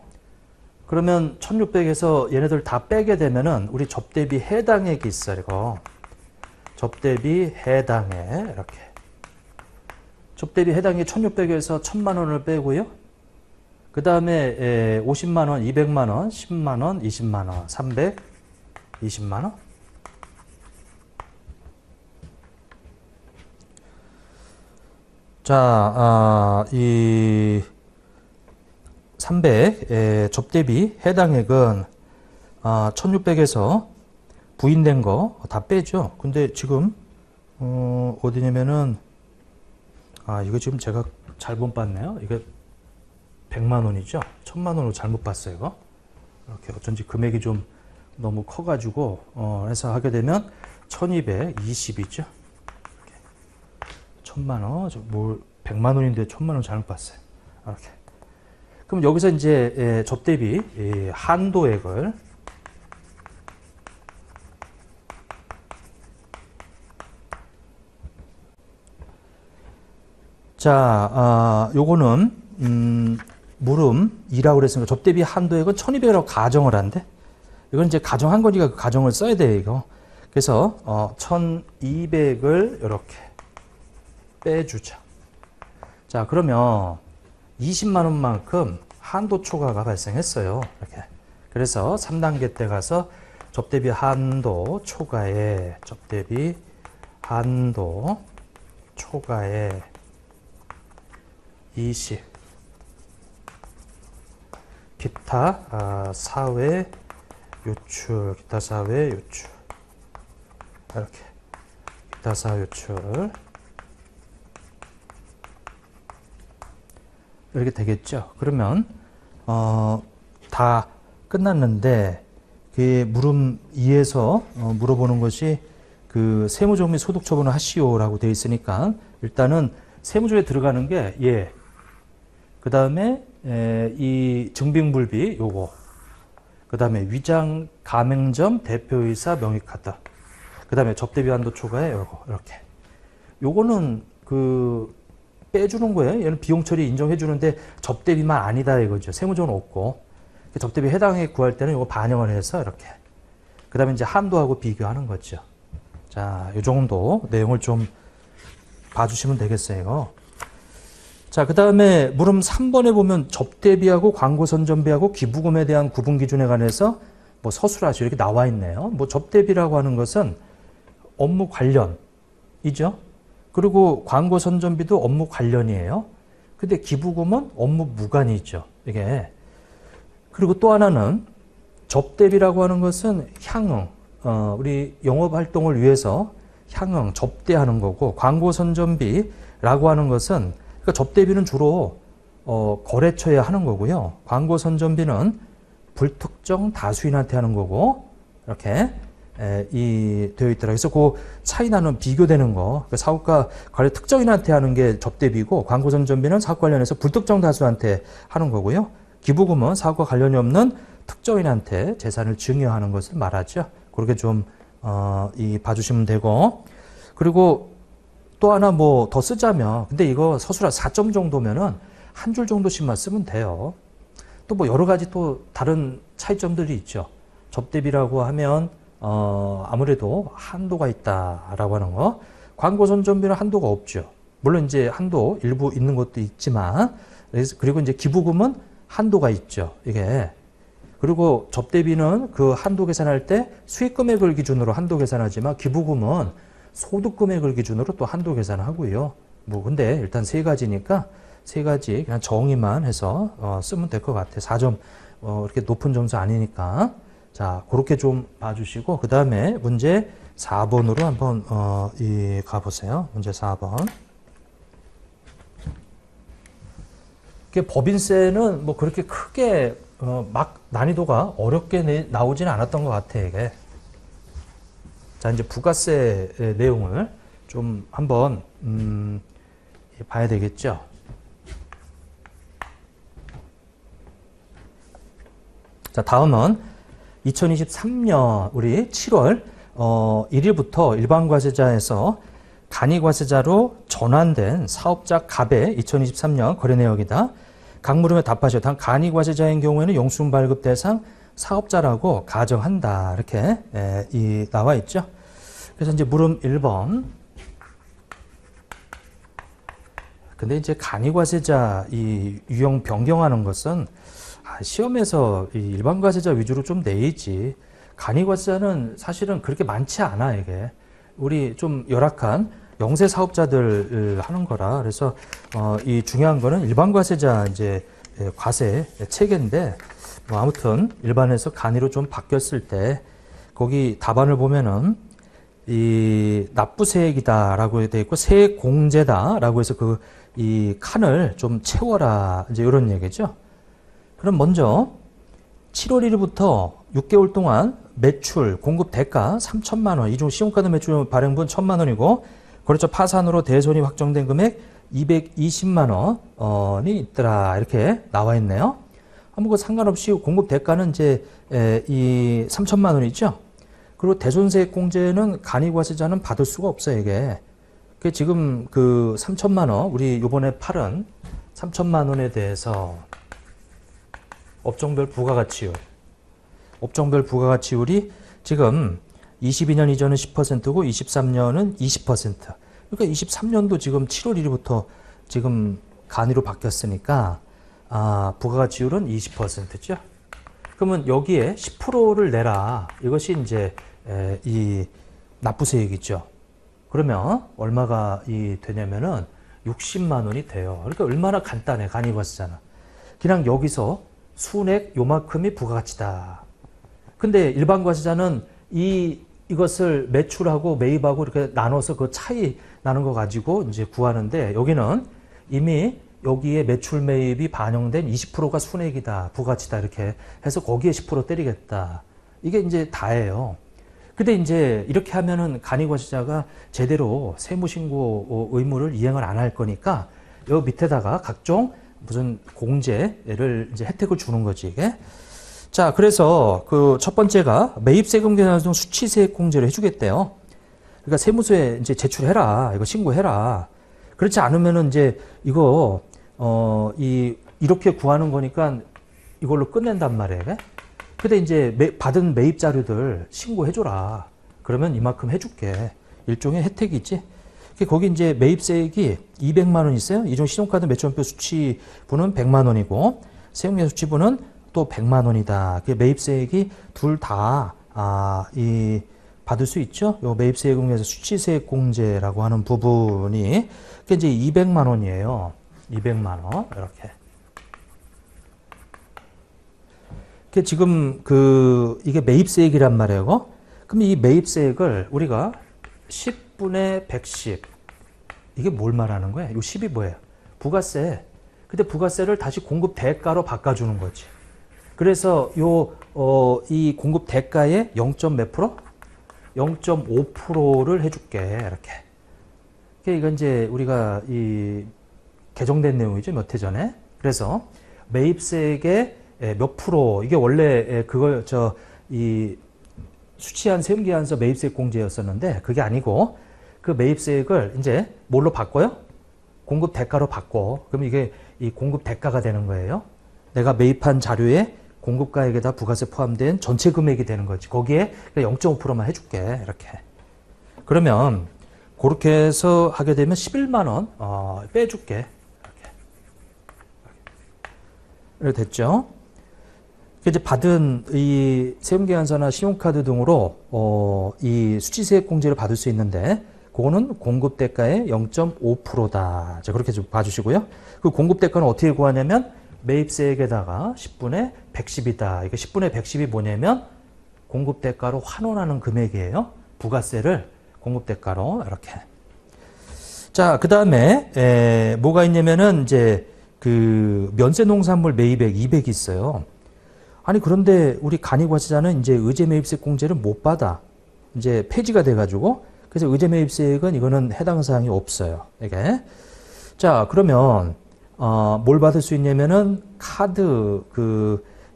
그러면 1600에서 얘네들 다 빼게 되면은 우리 접대비 해당액이 있어. 이거. 접대비 해당액. 이렇게. 접대비 해당액 1600에서 1000만 원을 빼고요. 그 다음에 50만 원, 200만 원, 10만 원, 20만 원, 320만 원. 자, 이 300 접대비 해당액은 1600에서 부인된 거 다 빼죠. 근데 지금 어디냐면은 이거 지금 제가 잘못 봤네요. 이게 100만 원이죠. 1000만 원으로 잘못 봤어요. 이거. 이렇게 어쩐지 금액이 좀 너무 커가지고 해서 하게 되면 1220이죠. 천만 원, 뭐 100만 원인데 천만 원 잘못 봤어요. 이렇게. 그럼 여기서 이제 접대비 한도액을 자, 요거는 물음 2라고 그랬으니까 접대비 한도액은 1200이라고 가정을 한대. 이건 이제 가정한 거니까 그 가정을 써야 돼요, 이거. 그래서 1200을 이렇게 빼주자. 자, 그러면 20만 원만큼 한도 초과가 발생했어요. 이렇게. 그래서 3단계 때 가서 접대비 한도 초과에 접대비 한도 초과에 20 기타 사회 요출 기타 사회 요출 이렇게 기타 사회 요출 이렇게 되겠죠. 그러면 다 끝났는데 그 물음 2에서 물어보는 것이 그 세무조회 및 소득처분을 하시오라고 되어 있으니까 일단은 세무조에 들어가는 게 예. 그 다음에 이 증빙불비 요거. 그 다음에 위장 가맹점 대표이사 명의카드. 그 다음에 접대비 한도 초과에 요거 이렇게. 요거는 그 빼주는 거예요. 얘는 비용 처리 인정해 주는데 접대비만 아니다 이거죠. 세무조는 없고. 접대비 해당액 구할 때는 요거 반영을 해서 이렇게. 그 다음에 이제 한도하고 비교하는 거죠. 자, 요 정도 내용을 좀 봐주시면 되겠어요, 이거. 자, 그 다음에 물음 3번에 보면 접대비하고 광고선전비하고 기부금에 대한 구분 기준에 관해서 뭐 서술하시 이렇게 나와 있네요. 뭐 접대비라고 하는 것은 업무 관련이죠. 그리고 광고선전비도 업무 관련이에요. 근데 기부금은 업무 무관이죠, 이게. 그리고 또 하나는 접대비라고 하는 것은 향응, 우리 영업활동을 위해서 향응, 접대하는 거고, 광고선전비라고 하는 것은, 그러니까 접대비는 주로 거래처에 하는 거고요. 광고선전비는 불특정 다수인한테 하는 거고, 이렇게 되어 있더라. 그래서 그 차이 나는 비교되는 거, 그러니까 사업가 관련 특정인한테 하는 게 접대비고, 광고선전비는 사업 관련해서 불특정 다수한테 하는 거고요. 기부금은 사업과 관련이 없는 특정인한테 재산을 증여하는 것을 말하죠. 그렇게 좀 봐주시면 되고, 그리고 또 하나 뭐 더 쓰자면, 근데 이거 서술한 4점 정도면은 한 줄 정도씩만 쓰면 돼요. 또 뭐 여러 가지 또 다른 차이점들이 있죠. 접대비라고 하면 아무래도 한도가 있다라고 하는 거. 광고선전비는 한도가 없죠. 물론 이제 한도 일부 있는 것도 있지만, 그리고 이제 기부금은 한도가 있죠. 이게. 그리고 접대비는 그 한도 계산할 때 수익 금액을 기준으로 한도 계산하지만 기부금은 소득 금액을 기준으로 또 한도 계산하고요. 뭐 근데 일단 세 가지니까 세 가지 그냥 정의만 해서 쓰면 될 것 같아요. 4점 이렇게 높은 점수 아니니까. 자, 그렇게 좀 봐주시고 그 다음에 문제 4번으로 한번 가보세요. 문제 4번. 법인세는 뭐 그렇게 크게 막 난이도가 어렵게 나오지는 않았던 것 같아, 이게. 자, 이제 부가세 내용을 좀 한번 봐야 되겠죠. 자, 다음은 2023년 우리 7월 1일부터 일반과세자에서 간이과세자로 전환된 사업자 갑의 2023년 거래 내역이다. 각 물음에 답하시오. 단 간이과세자인 경우에는 영수증 발급 대상 사업자라고 가정한다. 이렇게 나와 있죠. 그래서 이제 물음 1번. 근데 이제 간이과세자 이 유형 변경하는 것은 시험에서 이 일반과세자 위주로 좀 내야지. 간이과세자는 사실은 그렇게 많지 않아, 이게. 우리 좀 열악한 영세 사업자들 하는 거라. 그래서 이 중요한 거는 일반과세자 이제 과세 체계인데 뭐 아무튼 일반에서 간이로 좀 바뀌었을 때 거기 답안을 보면은 이 납부세액이다라고 되어 있고 세공제다라고 해서 그 이 칸을 좀 채워라 이제 이런 얘기죠. 그럼 먼저 7월 1일부터 6개월 동안 매출 공급 대가 3천만 원, 이 중 신용카드 매출 발행분 1,000만 원이고 거래처 파산으로 대손이 확정된 금액 220만 원이 있더라. 이렇게 나와 있네요. 아무 그 상관없이 공급 대가는 이제 이 3천만 원이죠. 그리고 대손세액 공제는 간이과세자는 받을 수가 없어요, 이게. 그 지금 그 3천만 원, 우리 요번에 팔은 3천만 원에 대해서 업종별 부가가치율. 업종별 부가가치율이 지금 22년 이전은 10%고 23년은 20%. 그러니까 23년도 지금 7월 1일부터 지금 간이로 바뀌었으니까 부가가치율은 20%죠. 그러면 여기에 10%를 내라. 이것이 이제 이 납부세액이죠. 그러면 얼마가 되냐면은 60만 원이 돼요. 그러니까 얼마나 간단해, 간이과세잖아. 그냥 여기서 순액 요만큼이 부가가치다. 근데 일반 과세자는 이것을 매출하고 매입하고 이렇게 나눠서 그 차이 나는 거 가지고 이제 구하는데, 여기는 이미 여기에 매출 매입이 반영된 20%가 순액이다, 부가가치다 이렇게 해서 거기에 10% 때리겠다. 이게 이제 다예요. 근데 이제 이렇게 하면은 간이과세자가 제대로 세무신고 의무를 이행을 안 할 거니까 여기 밑에다가 각종 무슨 공제를 이제 혜택을 주는 거지, 이게. 자, 그래서 그 첫 번째가 매입세금 계산 중 수치세액 공제를 해주겠대요. 그러니까 세무서에 이제 제출해라, 이거 신고해라. 그렇지 않으면은 이제 이거 이렇게 구하는 거니까 이걸로 끝낸단 말이에요. 근데 이제 받은 매입 자료들 신고해줘라. 그러면 이만큼 해줄게. 일종의 혜택이지. 거기 이제 매입세액이 200만 원 있어요. 이중 신용카드 매출원표 수치부는 100만 원이고 세금계산 수치부는 또 100만 원이다. 매입세액이 둘 다 받을 수 있죠. 요 매입세금에서 수치세액 공제라고 하는 부분이 그게 이제 200만 원이에요. 200만 원 이렇게. 지금 이게 매입세액이란 말이에요. 그럼 이 매입세액을 우리가 10분의 110 이게 뭘 말하는 거야? 이 10이 뭐예요? 부가세. 근데 부가세를 다시 공급 대가로 바꿔주는 거지. 그래서 이 공급 대가의 0. 몇 프로? 0.5%를 해줄게. 이렇게. 이건 이제 우리가 개정된 내용이죠. 몇 해 전에. 그래서 매입세액의 몇 프로, 이게 원래 수치한 세금계산서 매입세액 공제였었는데 그게 아니고 그 매입세액을 이제 뭘로 바꿔요? 공급 대가로 바꿔. 그럼 이게 이 공급 대가가 되는 거예요. 내가 매입한 자료에 공급가액에다 부가세 포함된 전체 금액이 되는 거지. 거기에 0.5%만 해줄게. 이렇게. 그러면 그렇게 해서 하게 되면 11만 원 빼줄게. 이렇게 됐죠? 이제 받은 이 세금계산서나 신용카드 등으로 이 수치세액 공제를 받을 수 있는데 그거는 공급대가의 0.5%다. 자, 그렇게 좀 봐주시고요. 그 공급대가는 어떻게 구하냐면 매입세액에다가 10분의 110이다. 이게 10분의 110이 뭐냐면 공급대가로 환원하는 금액이에요. 부가세를 공급대가로 이렇게. 자, 그 다음에 뭐가 있냐면은 이제 그 면세농산물 매입액 200이 있어요. 아니 그런데 우리 간이과세자는 이제 의제매입세 공제를 못 받아. 이제 폐지가 돼가지고 그래서 의제매입세액은 이거는 해당 사항이 없어요. 이게. 자, 그러면 뭘 받을 수 있냐면은 카드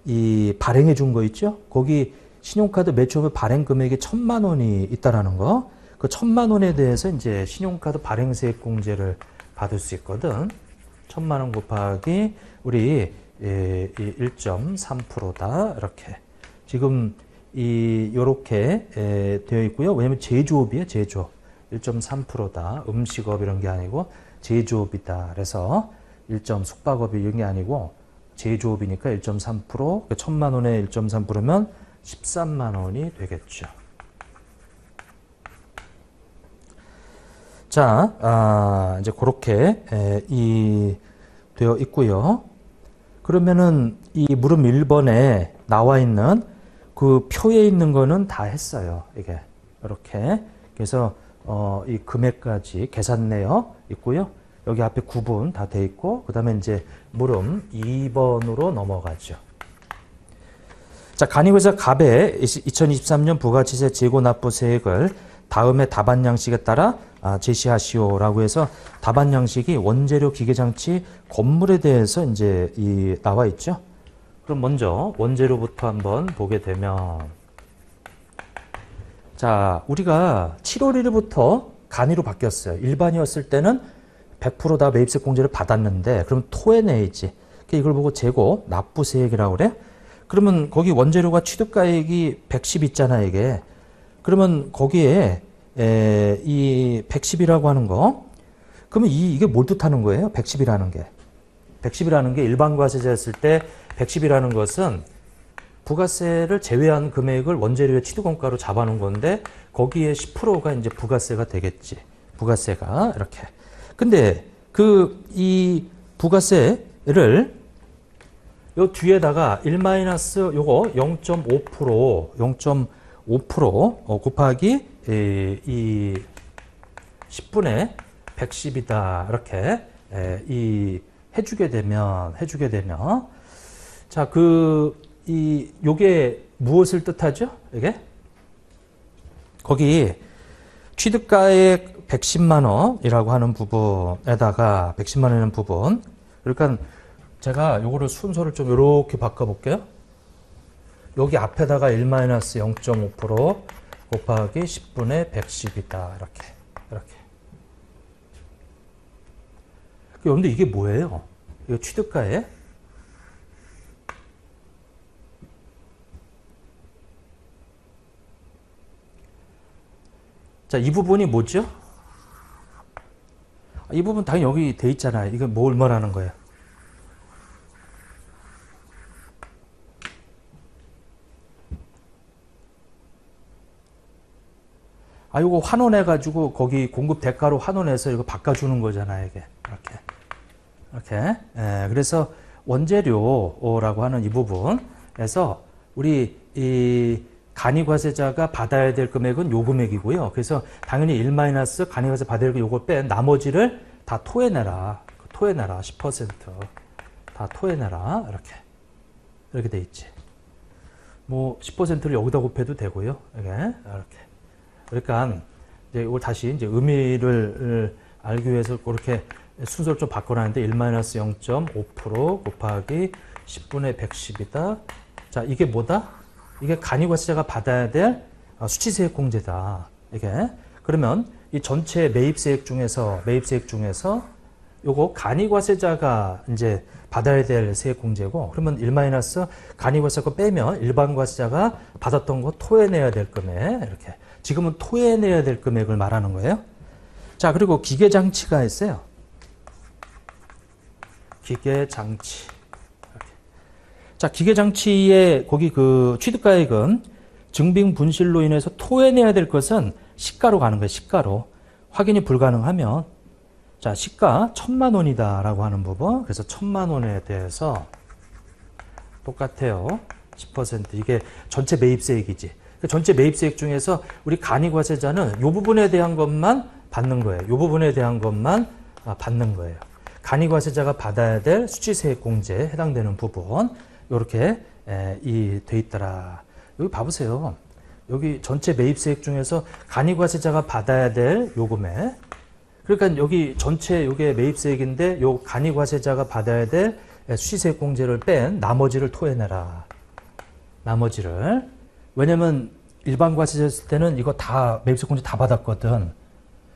이 발행해 준 거 있죠? 거기 신용카드 매출업의 발행 금액이 1,000만 원이 있다라는 거. 그 1,000만 원에 대해서 이제 신용카드 발행세액 공제를 받을 수 있거든. 1,000만 원 곱하기 우리 1.3%다. 이렇게. 지금 요렇게 되어 있고요. 왜냐면 제조업이에요, 제조업. 1.3%다. 음식업 이런 게 아니고 제조업이다. 그래서 숙박업이 이런 게 아니고 제조업이니까 1.3%, 1,000만 원에 1.3%면 13만 원이 되겠죠. 자, 이제 그렇게 되어 있고요. 그러면은 이 물음 1번에 나와 있는 그 표에 있는 거는 다 했어요. 이게 이렇게. 그래서 이 금액까지 계산 내역 있고요. 여기 앞에 구분 다 돼 있고, 그 다음에 이제 물음 2번으로 넘어가죠. 자, 간이회사 갑의 2023년 부가치세 재고납부세액을 다음에 답안 양식에 따라 제시하시오라고 해서 답안 양식이 원재료, 기계장치, 건물에 대해서 이제 나와 있죠. 그럼 먼저 원재료부터 한번 보게 되면, 자, 우리가 7월 1일부터 간이로 바뀌었어요. 일반이었을 때는 100% 다 매입세 공제를 받았는데, 그럼 토해내야지. 이걸 보고 재고 납부세액이라고 그래? 그러면 거기 원재료가 취득가액이 110 있잖아, 이게. 그러면 거기에 이 110이라고 하는 거, 그러면 이게 뭘 뜻하는 거예요? 110이라는 게. 110이라는 게 일반 과세자였을 때 110이라는 것은 부가세를 제외한 금액을 원재료의 취득원가로 잡아놓은 건데, 거기에 10%가 이제 부가세가 되겠지. 부가세가 이렇게. 근데 이 부가세를 요 뒤에다가 1 마이너스 요거 0.5% 곱하기 이 10분의 110이다. 이렇게 해주게 되면 자, 요게 무엇을 뜻하죠? 이게? 거기 취득가액 110만 원이라고 하는 부분에다가 110만 원이라는 부분. 그러니까 제가 요거를 순서를 좀 이렇게 바꿔볼게요. 여기 앞에다가 1-0.5% 곱하기 10분의 110이다. 이렇게. 그런데 이게 뭐예요? 이거 취득가액? 자, 이 부분이 뭐죠? 이 부분 당연히 여기 돼 있잖아요. 이거 뭘 말하는 거예요? 이거 환원해가지고 거기 공급 대가로 환원해서 이거 바꿔주는 거잖아요, 이게. 이렇게. 그래서 원재료라고 하는 이 부분에서 우리 이 간이과세자가 받아야 될 금액은 요 금액이고요. 그래서 당연히 1 마이너스 간이과세 받아야 될 요걸 뺀 나머지를 다 토해내라. 10% 다 토해내라. 이렇게 돼 있지. 뭐 10%를 여기다 곱해도 되고요. 이렇게. 그러니까 이제 이걸 다시 이제 의미를 알기 위해서 그렇게 순서를 좀 바꿔놨는데 1-0.5% 곱하기 10분의 110이다. 자, 이게 뭐다? 이게 간이과세자가 받아야 될 수치세액 공제다. 이게. 그러면 이 전체 매입세액 중에서 요거 간이과세자가 이제 받아야 될 세액 공제고, 그러면 1 마이너스 간이과세 거 빼면 일반 과세자가 받았던 거 토해내야 될 금액. 이렇게. 지금은 토해내야 될 금액을 말하는 거예요. 자, 그리고 기계장치가 있어요. 기계장치. 자, 기계장치의 거기 그 취득가액은 증빙 분실로 인해서 토해내야 될 것은 시가로 가는 거예요. 시가로. 확인이 불가능하면, 자, 시가 1,000만 원이다라고 하는 부분. 그래서 1,000만 원에 대해서 똑같아요. 10%. 이게 전체 매입세액이지. 전체 매입세액 중에서 우리 간이과세자는 이 부분에 대한 것만 받는 거예요. 이 부분에 대한 것만 받는 거예요. 간이과세자가 받아야 될 수치세액 공제에 해당되는 부분, 이렇게 돼 있더라. 여기 봐보세요. 여기 전체 매입세액 중에서 간이과세자가 받아야 될 요금액. 그러니까 여기 전체 요게 매입세액인데 요 간이과세자가 받아야 될 수치세액 공제를 뺀 나머지를 토해내라. 나머지를. 왜냐면 일반 과세자였을 때는 이거 다 매입세 공제 다 받았거든.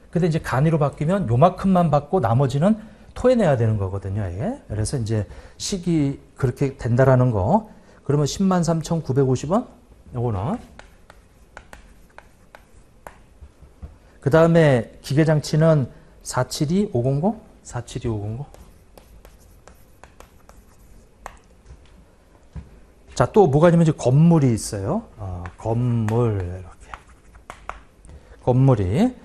근데 이제 간이로 바뀌면 요만큼만 받고 나머지는 토해내야 되는 거거든요. 이게. 그래서 이제 식이 그렇게 된다라는 거. 그러면 103,950원? 요거는. 그 다음에 기계장치는 472,500? 472,500. 자, 또 뭐가 있냐면 이제 건물이 있어요. 건물. 이렇게. 건물이.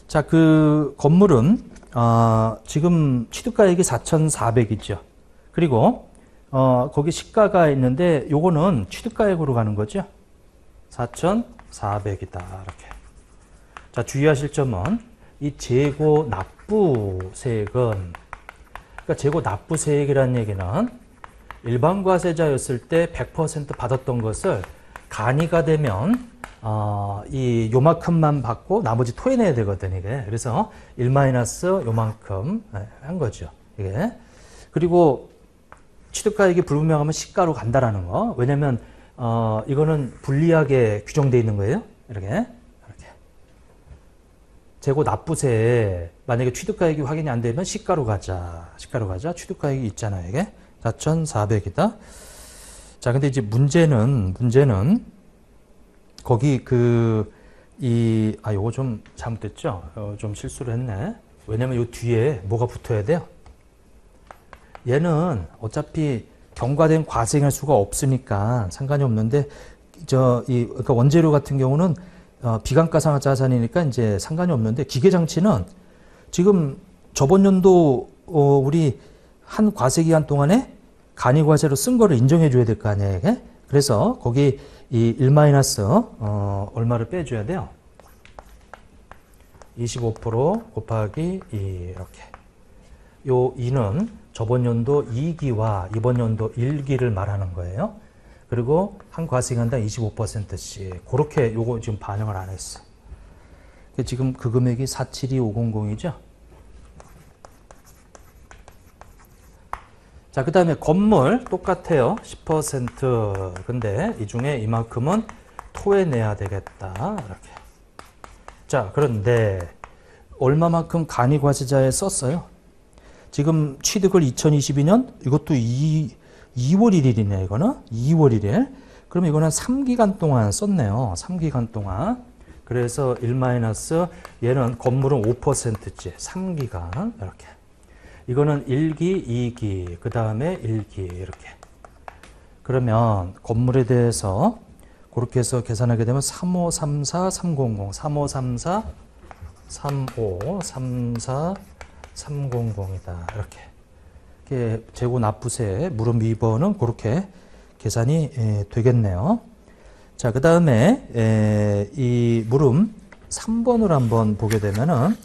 자, 그 건물은 지금 취득가액이 4,400이죠. 그리고 거기 시가가 있는데 요거는 취득가액으로 가는 거죠. 4,400이다. 이렇게. 자, 주의하실 점은 이 재고 납부세액은, 그러니까 재고 납부세액이라는 얘기는 일반 과세자였을 때 100% 받았던 것을 간이가 되면 이 요만큼만 받고 나머지 토해내야 되거든, 이게. 그래서 1 마이너스 요만큼 한 거죠, 이게. 그리고 취득가액이 불분명하면 시가로 간다라는 거. 왜냐면, 이거는 불리하게 규정되어 있는 거예요. 이렇게. 재고 납부세에 만약에 취득가액이 확인이 안 되면 시가로 가자. 취득가액이 있잖아요, 이게. 4,400이다. 자, 근데 이제 문제는 거기 요거 좀 잘못됐죠? 좀 실수를 했네. 왜냐면 요 뒤에 뭐가 붙어야 돼요? 얘는 어차피 경과된 과세할 수가 없으니까 상관이 없는데, 그러니까 원재료 같은 경우는 비감가상각 자산이니까 이제 상관이 없는데, 기계장치는 지금 저번 연도 우리 한 과세기간 동안에 간이과세로 쓴 거를 인정해 줘야 될 거 아니에요, 이게? 그래서 거기 이 1 마이너스 얼마를 빼줘야 돼요? 25% 곱하기 2 이렇게. 요 2는 저번 연도 2기와 이번 연도 1기를 말하는 거예요. 그리고 한 과세기간당 25%씩 그렇게 요거 지금 반영을 안 했어. 지금 그 금액이 472500이죠. 자, 그 다음에 건물 똑같아요. 10%. 근데 이 중에 이만큼은 토해내야 되겠다. 이렇게. 자, 그런데 얼마만큼 간이과세자에 썼어요? 지금 취득을 2022년 이것도 2월 1일이네, 이거는. 2월 1일. 그러면 이거는 3기간 동안 썼네요. 3기간 동안. 그래서 1 마이너스 얘는 건물은 5%지. 3기간. 이렇게. 이거는 1기, 2기, 그 다음에 1기 이렇게. 그러면 건물에 대해서 그렇게 해서 계산하게 되면 3534, 300, 3534, 35, 34, 300이다. 이렇게 재고 납부세 무릎 미번은 그렇게 계산이 되겠네요. 자, 그 다음에 이 물음 3번을 한번 보게 되면은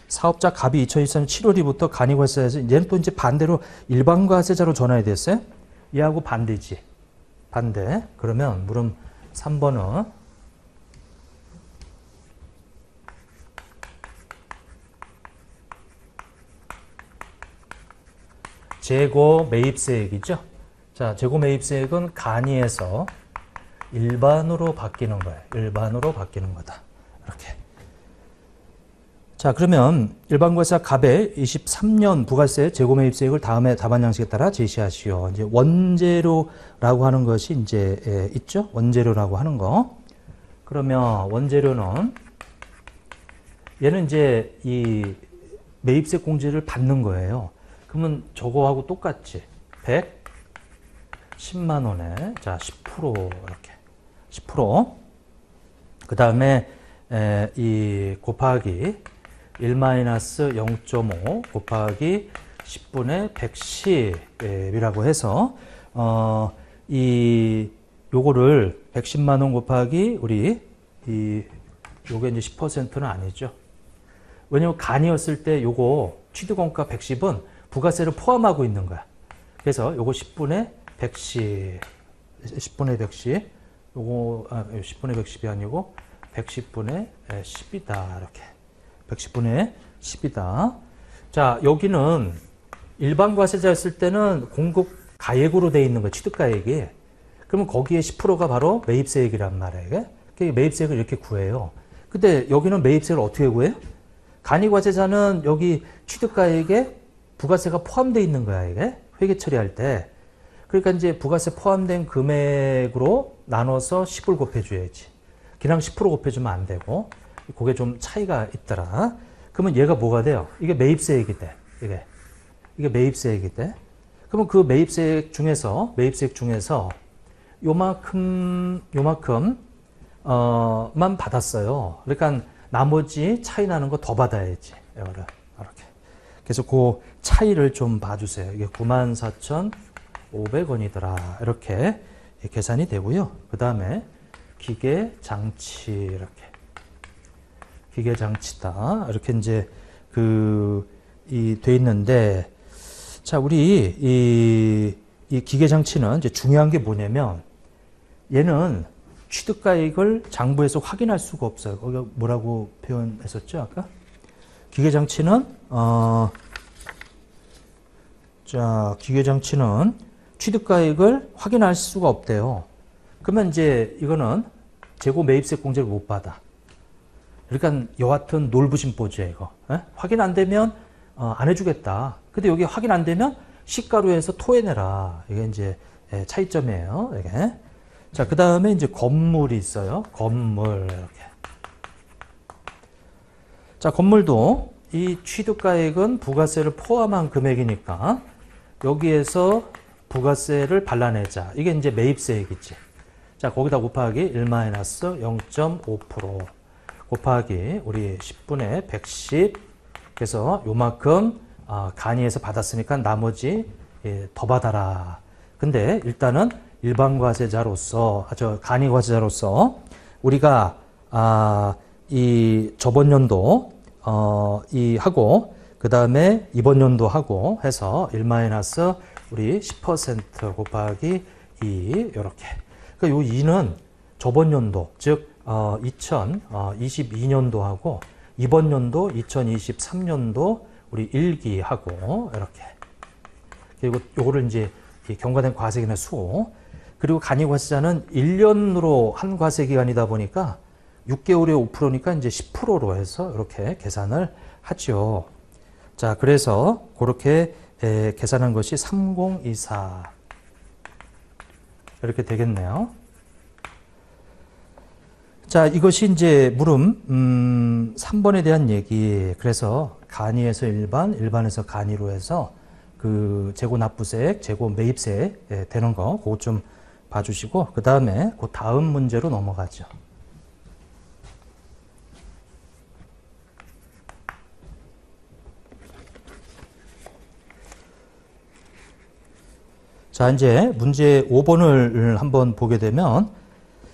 사업자 갑이 2023년 7월 2일부터 간이과세에서 얘는 또 이제 반대로 일반과세자로 전환이 됐어요. 얘하고 반대지. 반대. 그러면 물음 3번은 재고 매입세액이죠. 자, 재고 매입세액은 간이에서 일반으로 바뀌는 거예요. 일반으로 바뀌는 거다. 이렇게. 자, 그러면 일반과세자 갑의 23년 부가세 재고 매입세액을 다음에 답안 양식에 따라 제시하시오. 이제 원재료라고 하는 것이 이제 있죠. 원재료라고 하는 거. 그러면 원재료는 얘는 이제 이 매입세 공제를 받는 거예요. 그러면 저거하고 똑같지. 110만 원에 자, 10% 이렇게. 10%. 그 다음에 이 곱하기 1-0.5 곱하기 10분의 110이라고 해서 요거를 110만 원 곱하기 우리 요게 이제 10%는 아니죠. 왜냐면 간이었을 때 요거 취득원가 110은 부가세를 포함하고 있는 거야. 그래서 요거 10분의 110 10분의 110 요거 10분의 110이 아니고 110분의 10이다. 이렇게. 110분의 10이다. 자, 여기는 일반 과세자였을 때는 공급 가액으로 되어 있는 거예요. 취득가액이. 그러면 거기에 10%가 바로 매입세액이란 말이에요. 이게 매입세액을 이렇게 구해요. 근데 여기는 매입세액을 어떻게 구해요? 간이과세자는 여기 취득가액에 부가세가 포함되어 있는 거야, 이게. 회계 처리할 때. 그러니까 이제 부가세 포함된 금액으로 나눠서 10을 곱해줘야지. 그냥 10% 곱해주면 안 되고. 그게 좀 차이가 있더라. 그러면 얘가 뭐가 돼요? 이게 매입세액이 돼. 이게 매입세액이 돼. 그러면 그 매입세액 중에서 요만큼만 받았어요. 그러니까 나머지 차이 나는 거 더 받아야지. 이렇게. 그래서 그 차이를 좀 봐주세요. 이게 94,500원이더라. 이렇게 계산이 되고요. 그 다음에 기계장치 이렇게. 기계장치다. 이렇게 이제 돼 있는데, 자, 우리 이 기계장치는 이제 중요한 게 뭐냐면, 얘는 취득가액을 장부에서 확인할 수가 없어요. 거기 뭐라고 표현했었죠, 아까? 기계장치는 기계장치는 취득가액을 확인할 수가 없대요. 그러면 이제 이거는 재고 매입세 공제를 못 받아. 그러니까 여하튼 놀부심보죠, 이거. 에? 확인 안 되면 안 해주겠다. 근데 여기 확인 안 되면 시가로해서 토해내라. 이게 이제 차이점이에요. 이게. 자, 그 다음에 이제 건물이 있어요. 건물 이렇게. 자, 건물도 이 취득가액은 부가세를 포함한 금액이니까 여기에서 부가세를 발라내자. 이게 이제 매입세액이지. 자, 거기다 곱하기 1-0.5% 곱하기 우리 10분의 110. 그래서 요만큼 간이에서 받았으니까 나머지 더 받아라. 근데 일단은 일반과세자로서, 간이과세자로서 우리가 이 저번 연도 하고 그 다음에 이번 연도 하고 해서 1 우리 10% 곱하기 2 요렇게. 그러니까 요 2는 저번 연도 즉 2022년도하고 이번 연도 2023년도 우리 1기하고 이렇게. 그리고 요거를 이제 경과된 과세기나 수. 그리고 간이과세자는 1년으로 한 과세기간이다 보니까 6개월에 5%니까 이제 10%로 해서 이렇게 계산을 하죠. 자, 그래서 그렇게 계산한 것이 3024 이렇게 되겠네요. 자, 이것이 이제 물음 3번에 대한 얘기. 그래서 간이에서 일반, 일반에서 간이로 해서 그 재고 납부세액, 재고 매입세액 되는 거 그거 좀 봐주시고 그 다음에 그 다음 문제로 넘어가죠. 자, 이제 문제 5번을 한번 보게 되면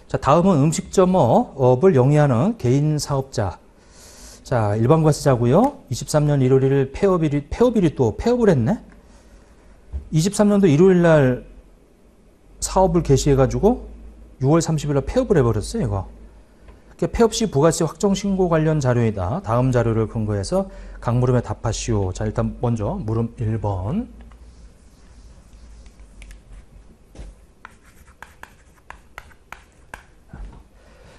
자, 다음은 음식점업을 영위하는 개인 사업자. 자, 일반과세자고요. 23년 1월 1일 폐업일이 또 폐업을 했네. 23년도 1월 날 사업을 개시해가지고 6월 30일 날 폐업을 해버렸어요, 이거. 그러니까 폐업 시 부가세 확정 신고 관련 자료이다. 다음 자료를 근거해서 각 물음에 답하시오. 자, 일단 먼저 물음 1번.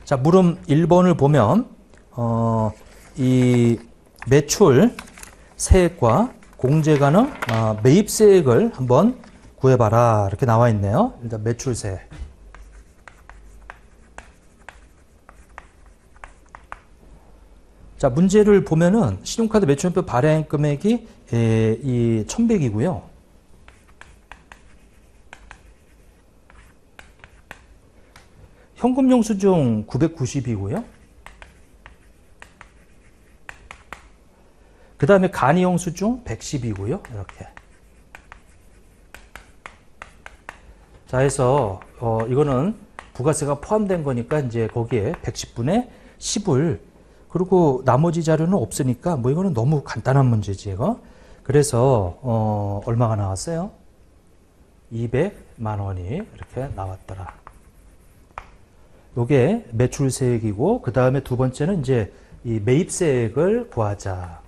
자, 물음 1번을 보면 이 매출 세액과 공제 가능 매입세액을 한번 구해봐라 이렇게 나와 있네요. 일단 매출세. 자, 문제를 보면은 신용카드 매출표 발행 금액이 이 1,100이고요. 현금 영수증 990이고요. 그 다음에 간이 영수증 110이고요. 이렇게. 자, 해서 이거는 부가세가 포함된 거니까 이제 거기에 110분의 10을 그리고 나머지 자료는 없으니까 뭐 이거는 너무 간단한 문제지 이거. 그래서 얼마가 나왔어요? 200만 원이 이렇게 나왔더라. 요게 매출세액이고 그 다음에 두 번째는 이제 이 매입세액을 구하자.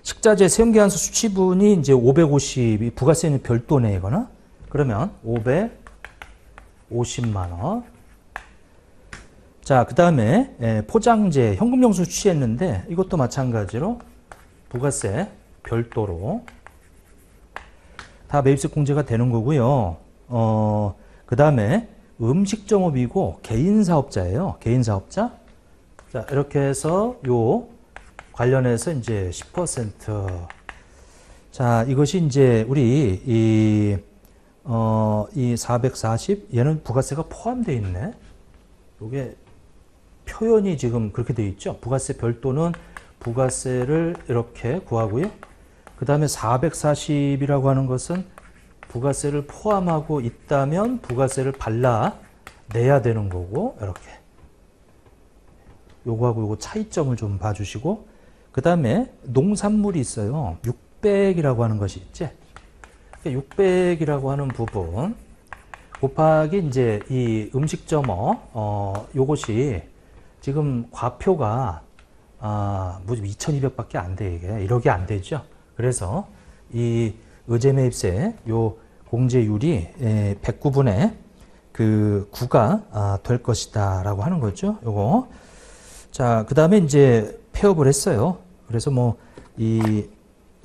식자재 세금계산서 수취분이 이제 550이 부가세는 별도네 이거는. 그러면 550만 원. 자, 그 다음에 포장재 현금영수 수취했는데 이것도 마찬가지로 부가세 별도로 다 매입세 공제가 되는 거고요. 그 다음에 음식점업이고 개인사업자예요. 개인사업자. 자, 이렇게 해서 요 관련해서 이제 10%. 자, 이것이 이제 우리 이 440 얘는 부가세가 포함되어 있네. 요게 표현이 지금 그렇게 되어 있죠. 부가세 별도는 부가세를 이렇게 구하고요. 그 다음에 440이라고 하는 것은 부가세를 포함하고 있다면 부가세를 발라내야 되는 거고 이렇게. 요거하고 요거 차이점을 좀 봐주시고 그 다음에 농산물이 있어요. 600이라고 하는 것이 있지. 600이라고 하는 부분 곱하기 이제 이 음식점어 요것이 지금 과표가 뭐 2,200밖에 안 돼. 이게 1억이 안 되죠. 그래서 이 의제매입세 요 공제율이 109분의 그 9가 될 것이다라고 하는 거죠. 요거. 자, 그다음에 이제 폐업을 했어요. 그래서 뭐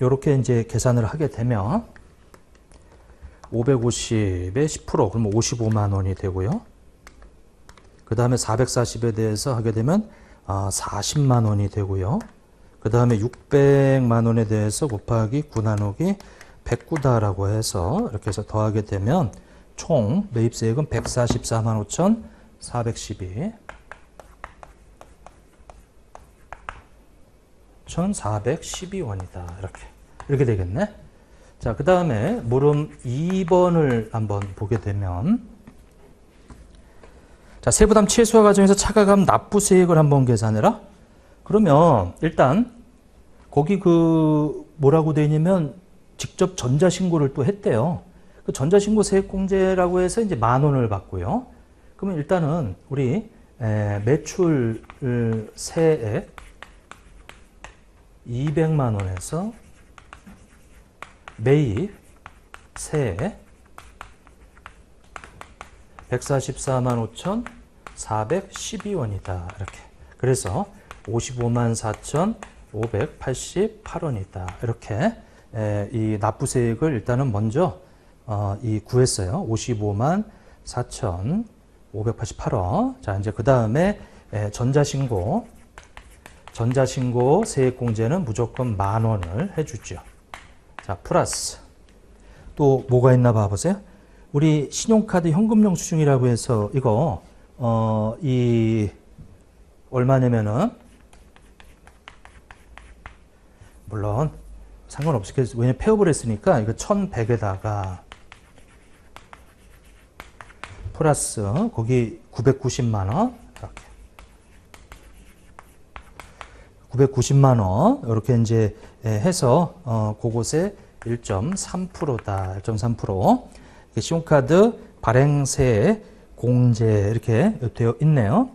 요렇게 이제 계산을 하게 되면 550에 10% 그러면 55만 원이 되고요. 그다음에 440에 대해서 하게 되면 40만 원이 되고요. 그다음에 600만 원에 대해서 곱하기 9 나누기 109다라고 해서 이렇게 해서 더하게 되면 총 매입세액은 144만 5,412 1,412원이다. 이렇게 되겠네. 자, 그 다음에 물음 2번을 한번 보게 되면 자, 세부담 취소화 과정에서 차가감 납부세액을 한번 계산해라. 그러면 일단 거기 그 뭐라고 되어 있냐면 직접 전자신고를 또 했대요. 그 전자신고 세액공제라고 해서 이제 10,000원을 받고요. 그러면 일단은 우리 매출 세액 200만 원에서 매입 세액 144만 5,412원이다. 이렇게. 그래서 55만 4,588원이다. 이렇게 이 납부세액을 일단은 먼저 구했어요. 55만 4,588원. 자, 이제 그 다음에 전자신고 세액공제는 무조건 10,000원을 해주죠. 자, 플러스 또 뭐가 있나 봐보세요. 우리 신용카드 현금용 수중이라고 해서 이거 이 얼마냐면은 물론 상관없겠어요. 왜냐면 폐업을 했으니까 이거 1,100에다가 플러스 거기 990만 원 이렇게 990만 원 이렇게 이제 해서 그곳에 1.3%다. 1.3%. 신용카드 발행세 공제 이렇게 되어 있네요.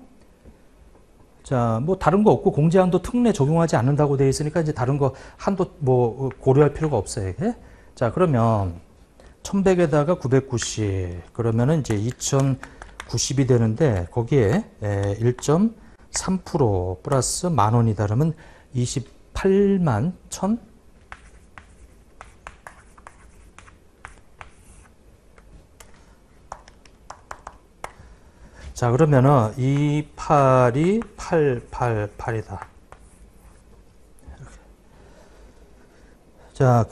자, 뭐 다른 거 없고 공제한도 특례 적용하지 않는다고 되어 있으니까 이제 다른 거 한도 뭐 고려할 필요가 없어요. 이게. 자, 그러면 1,100에다가 990 그러면은 이제 2,090이 되는데 거기에 1.3% 플러스 10,000원이다. 그러면 28만 1,000 자, 그러면은 28이 888이다. 자,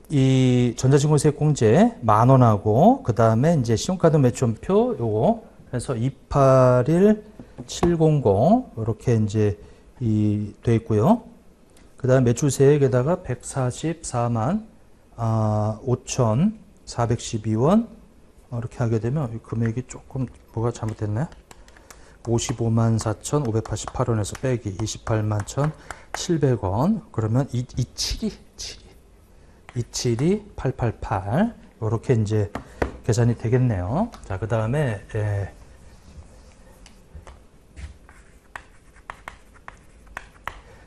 이 전자신고세액 공제 10,000원하고 그 다음에 이제 신용카드 매출표 요거 해서 281700 이렇게 이제 돼 있고요. 그 다음에 매출세액에다가 144만 5,412원 이렇게 하게 되면 이 금액이 조금 뭐가 잘못됐네. 55만 4,588원에서 빼기 28만 1,700원 그러면 27이 888 이렇게 이제 계산이 되겠네요. 자, 그 다음에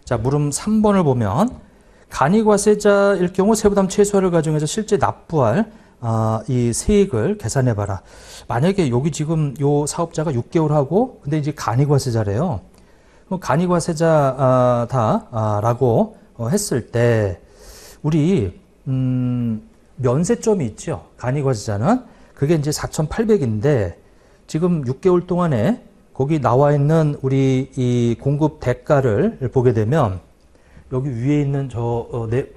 자, 물음 3번을 보면 간이과세자일 경우 세부담 최소화를 가정해서 실제 납부할 이 세액을 계산해 봐라. 만약에 여기 지금 요 사업자가 6개월 하고 근데 이제 간이과세자래요. 그럼 간이과세자다라고 했을 때 우리 면세점이 있죠. 간이과세자는 그게 이제 4,800인데 지금 6개월 동안에 거기 나와 있는 우리 이 공급 대가를 보게 되면 여기 위에 있는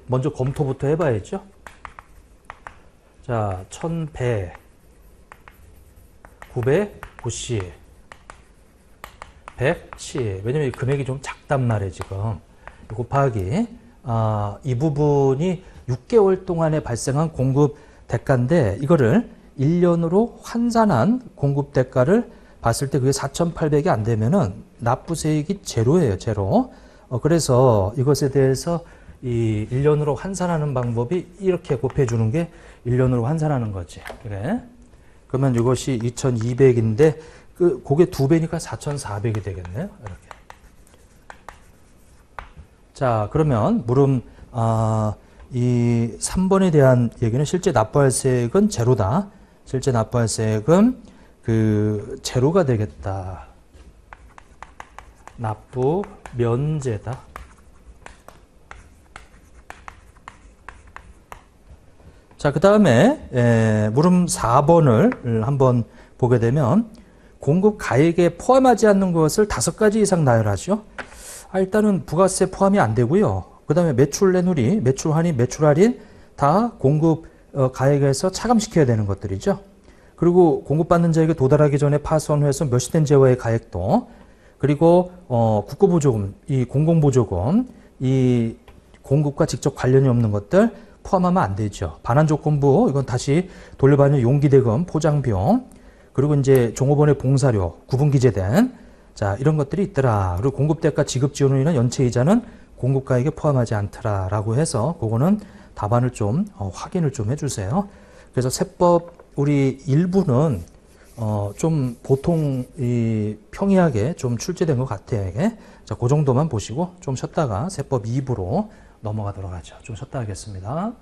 먼저 검토부터 해봐야죠. 자, 1,100, 990, 110. 왜냐면 이 금액이 좀 작단 말이에요, 지금. 곱하기, 이 부분이 6개월 동안에 발생한 공급 대가인데, 이거를 1년으로 환산한 공급 대가를 봤을 때 그게 4,800이 안 되면은 납부세액이 제로예요, 제로. 그래서 이것에 대해서 이 1년으로 환산하는 방법이 이렇게 곱해주는 게 1년으로 환산하는 거지. 그래? 그러면 이것이 2200인데 그게 2배니까 4400이 되겠네요. 이렇게. 자, 그러면 물음 이 3번에 대한 얘기는 실제 납부할세액은 제로다. 실제 납부할세액은 그 제로가 되겠다. 납부 면제다. 자, 그 다음에 물음 4번을 한번 보게 되면 공급 가액에 포함하지 않는 것을 5가지 이상 나열하죠. 일단은 부가세 포함이 안 되고요. 그 다음에 매출 내누리, 매출 환입, 매출 할인 다 공급 가액에서 차감시켜야 되는 것들이죠. 그리고 공급받는 자에게 도달하기 전에 파손, 훼손, 멸시된 재화의 가액도, 그리고 국고보조금, 이 공공보조금, 이 공급과 직접 관련이 없는 것들 포함하면 안 되죠. 반환조건부, 이건 다시 돌려받는 용기대금, 포장비용, 그리고 이제 종업원의 봉사료, 구분기재된, 자, 이런 것들이 있더라. 그리고 공급대가 지급 지원으로 인한 연체이자는 공급가액에 포함하지 않더라라고 해서 그거는 답안을 좀 확인을 좀 해주세요. 그래서 세법 우리 일부는 좀 보통 이 평이하게 좀 출제된 것 같아요. 이게. 자, 그 정도만 보시고 좀 쉬었다가 세법 2부로 넘어가도록 하죠. 좀 쉬었다 하겠습니다.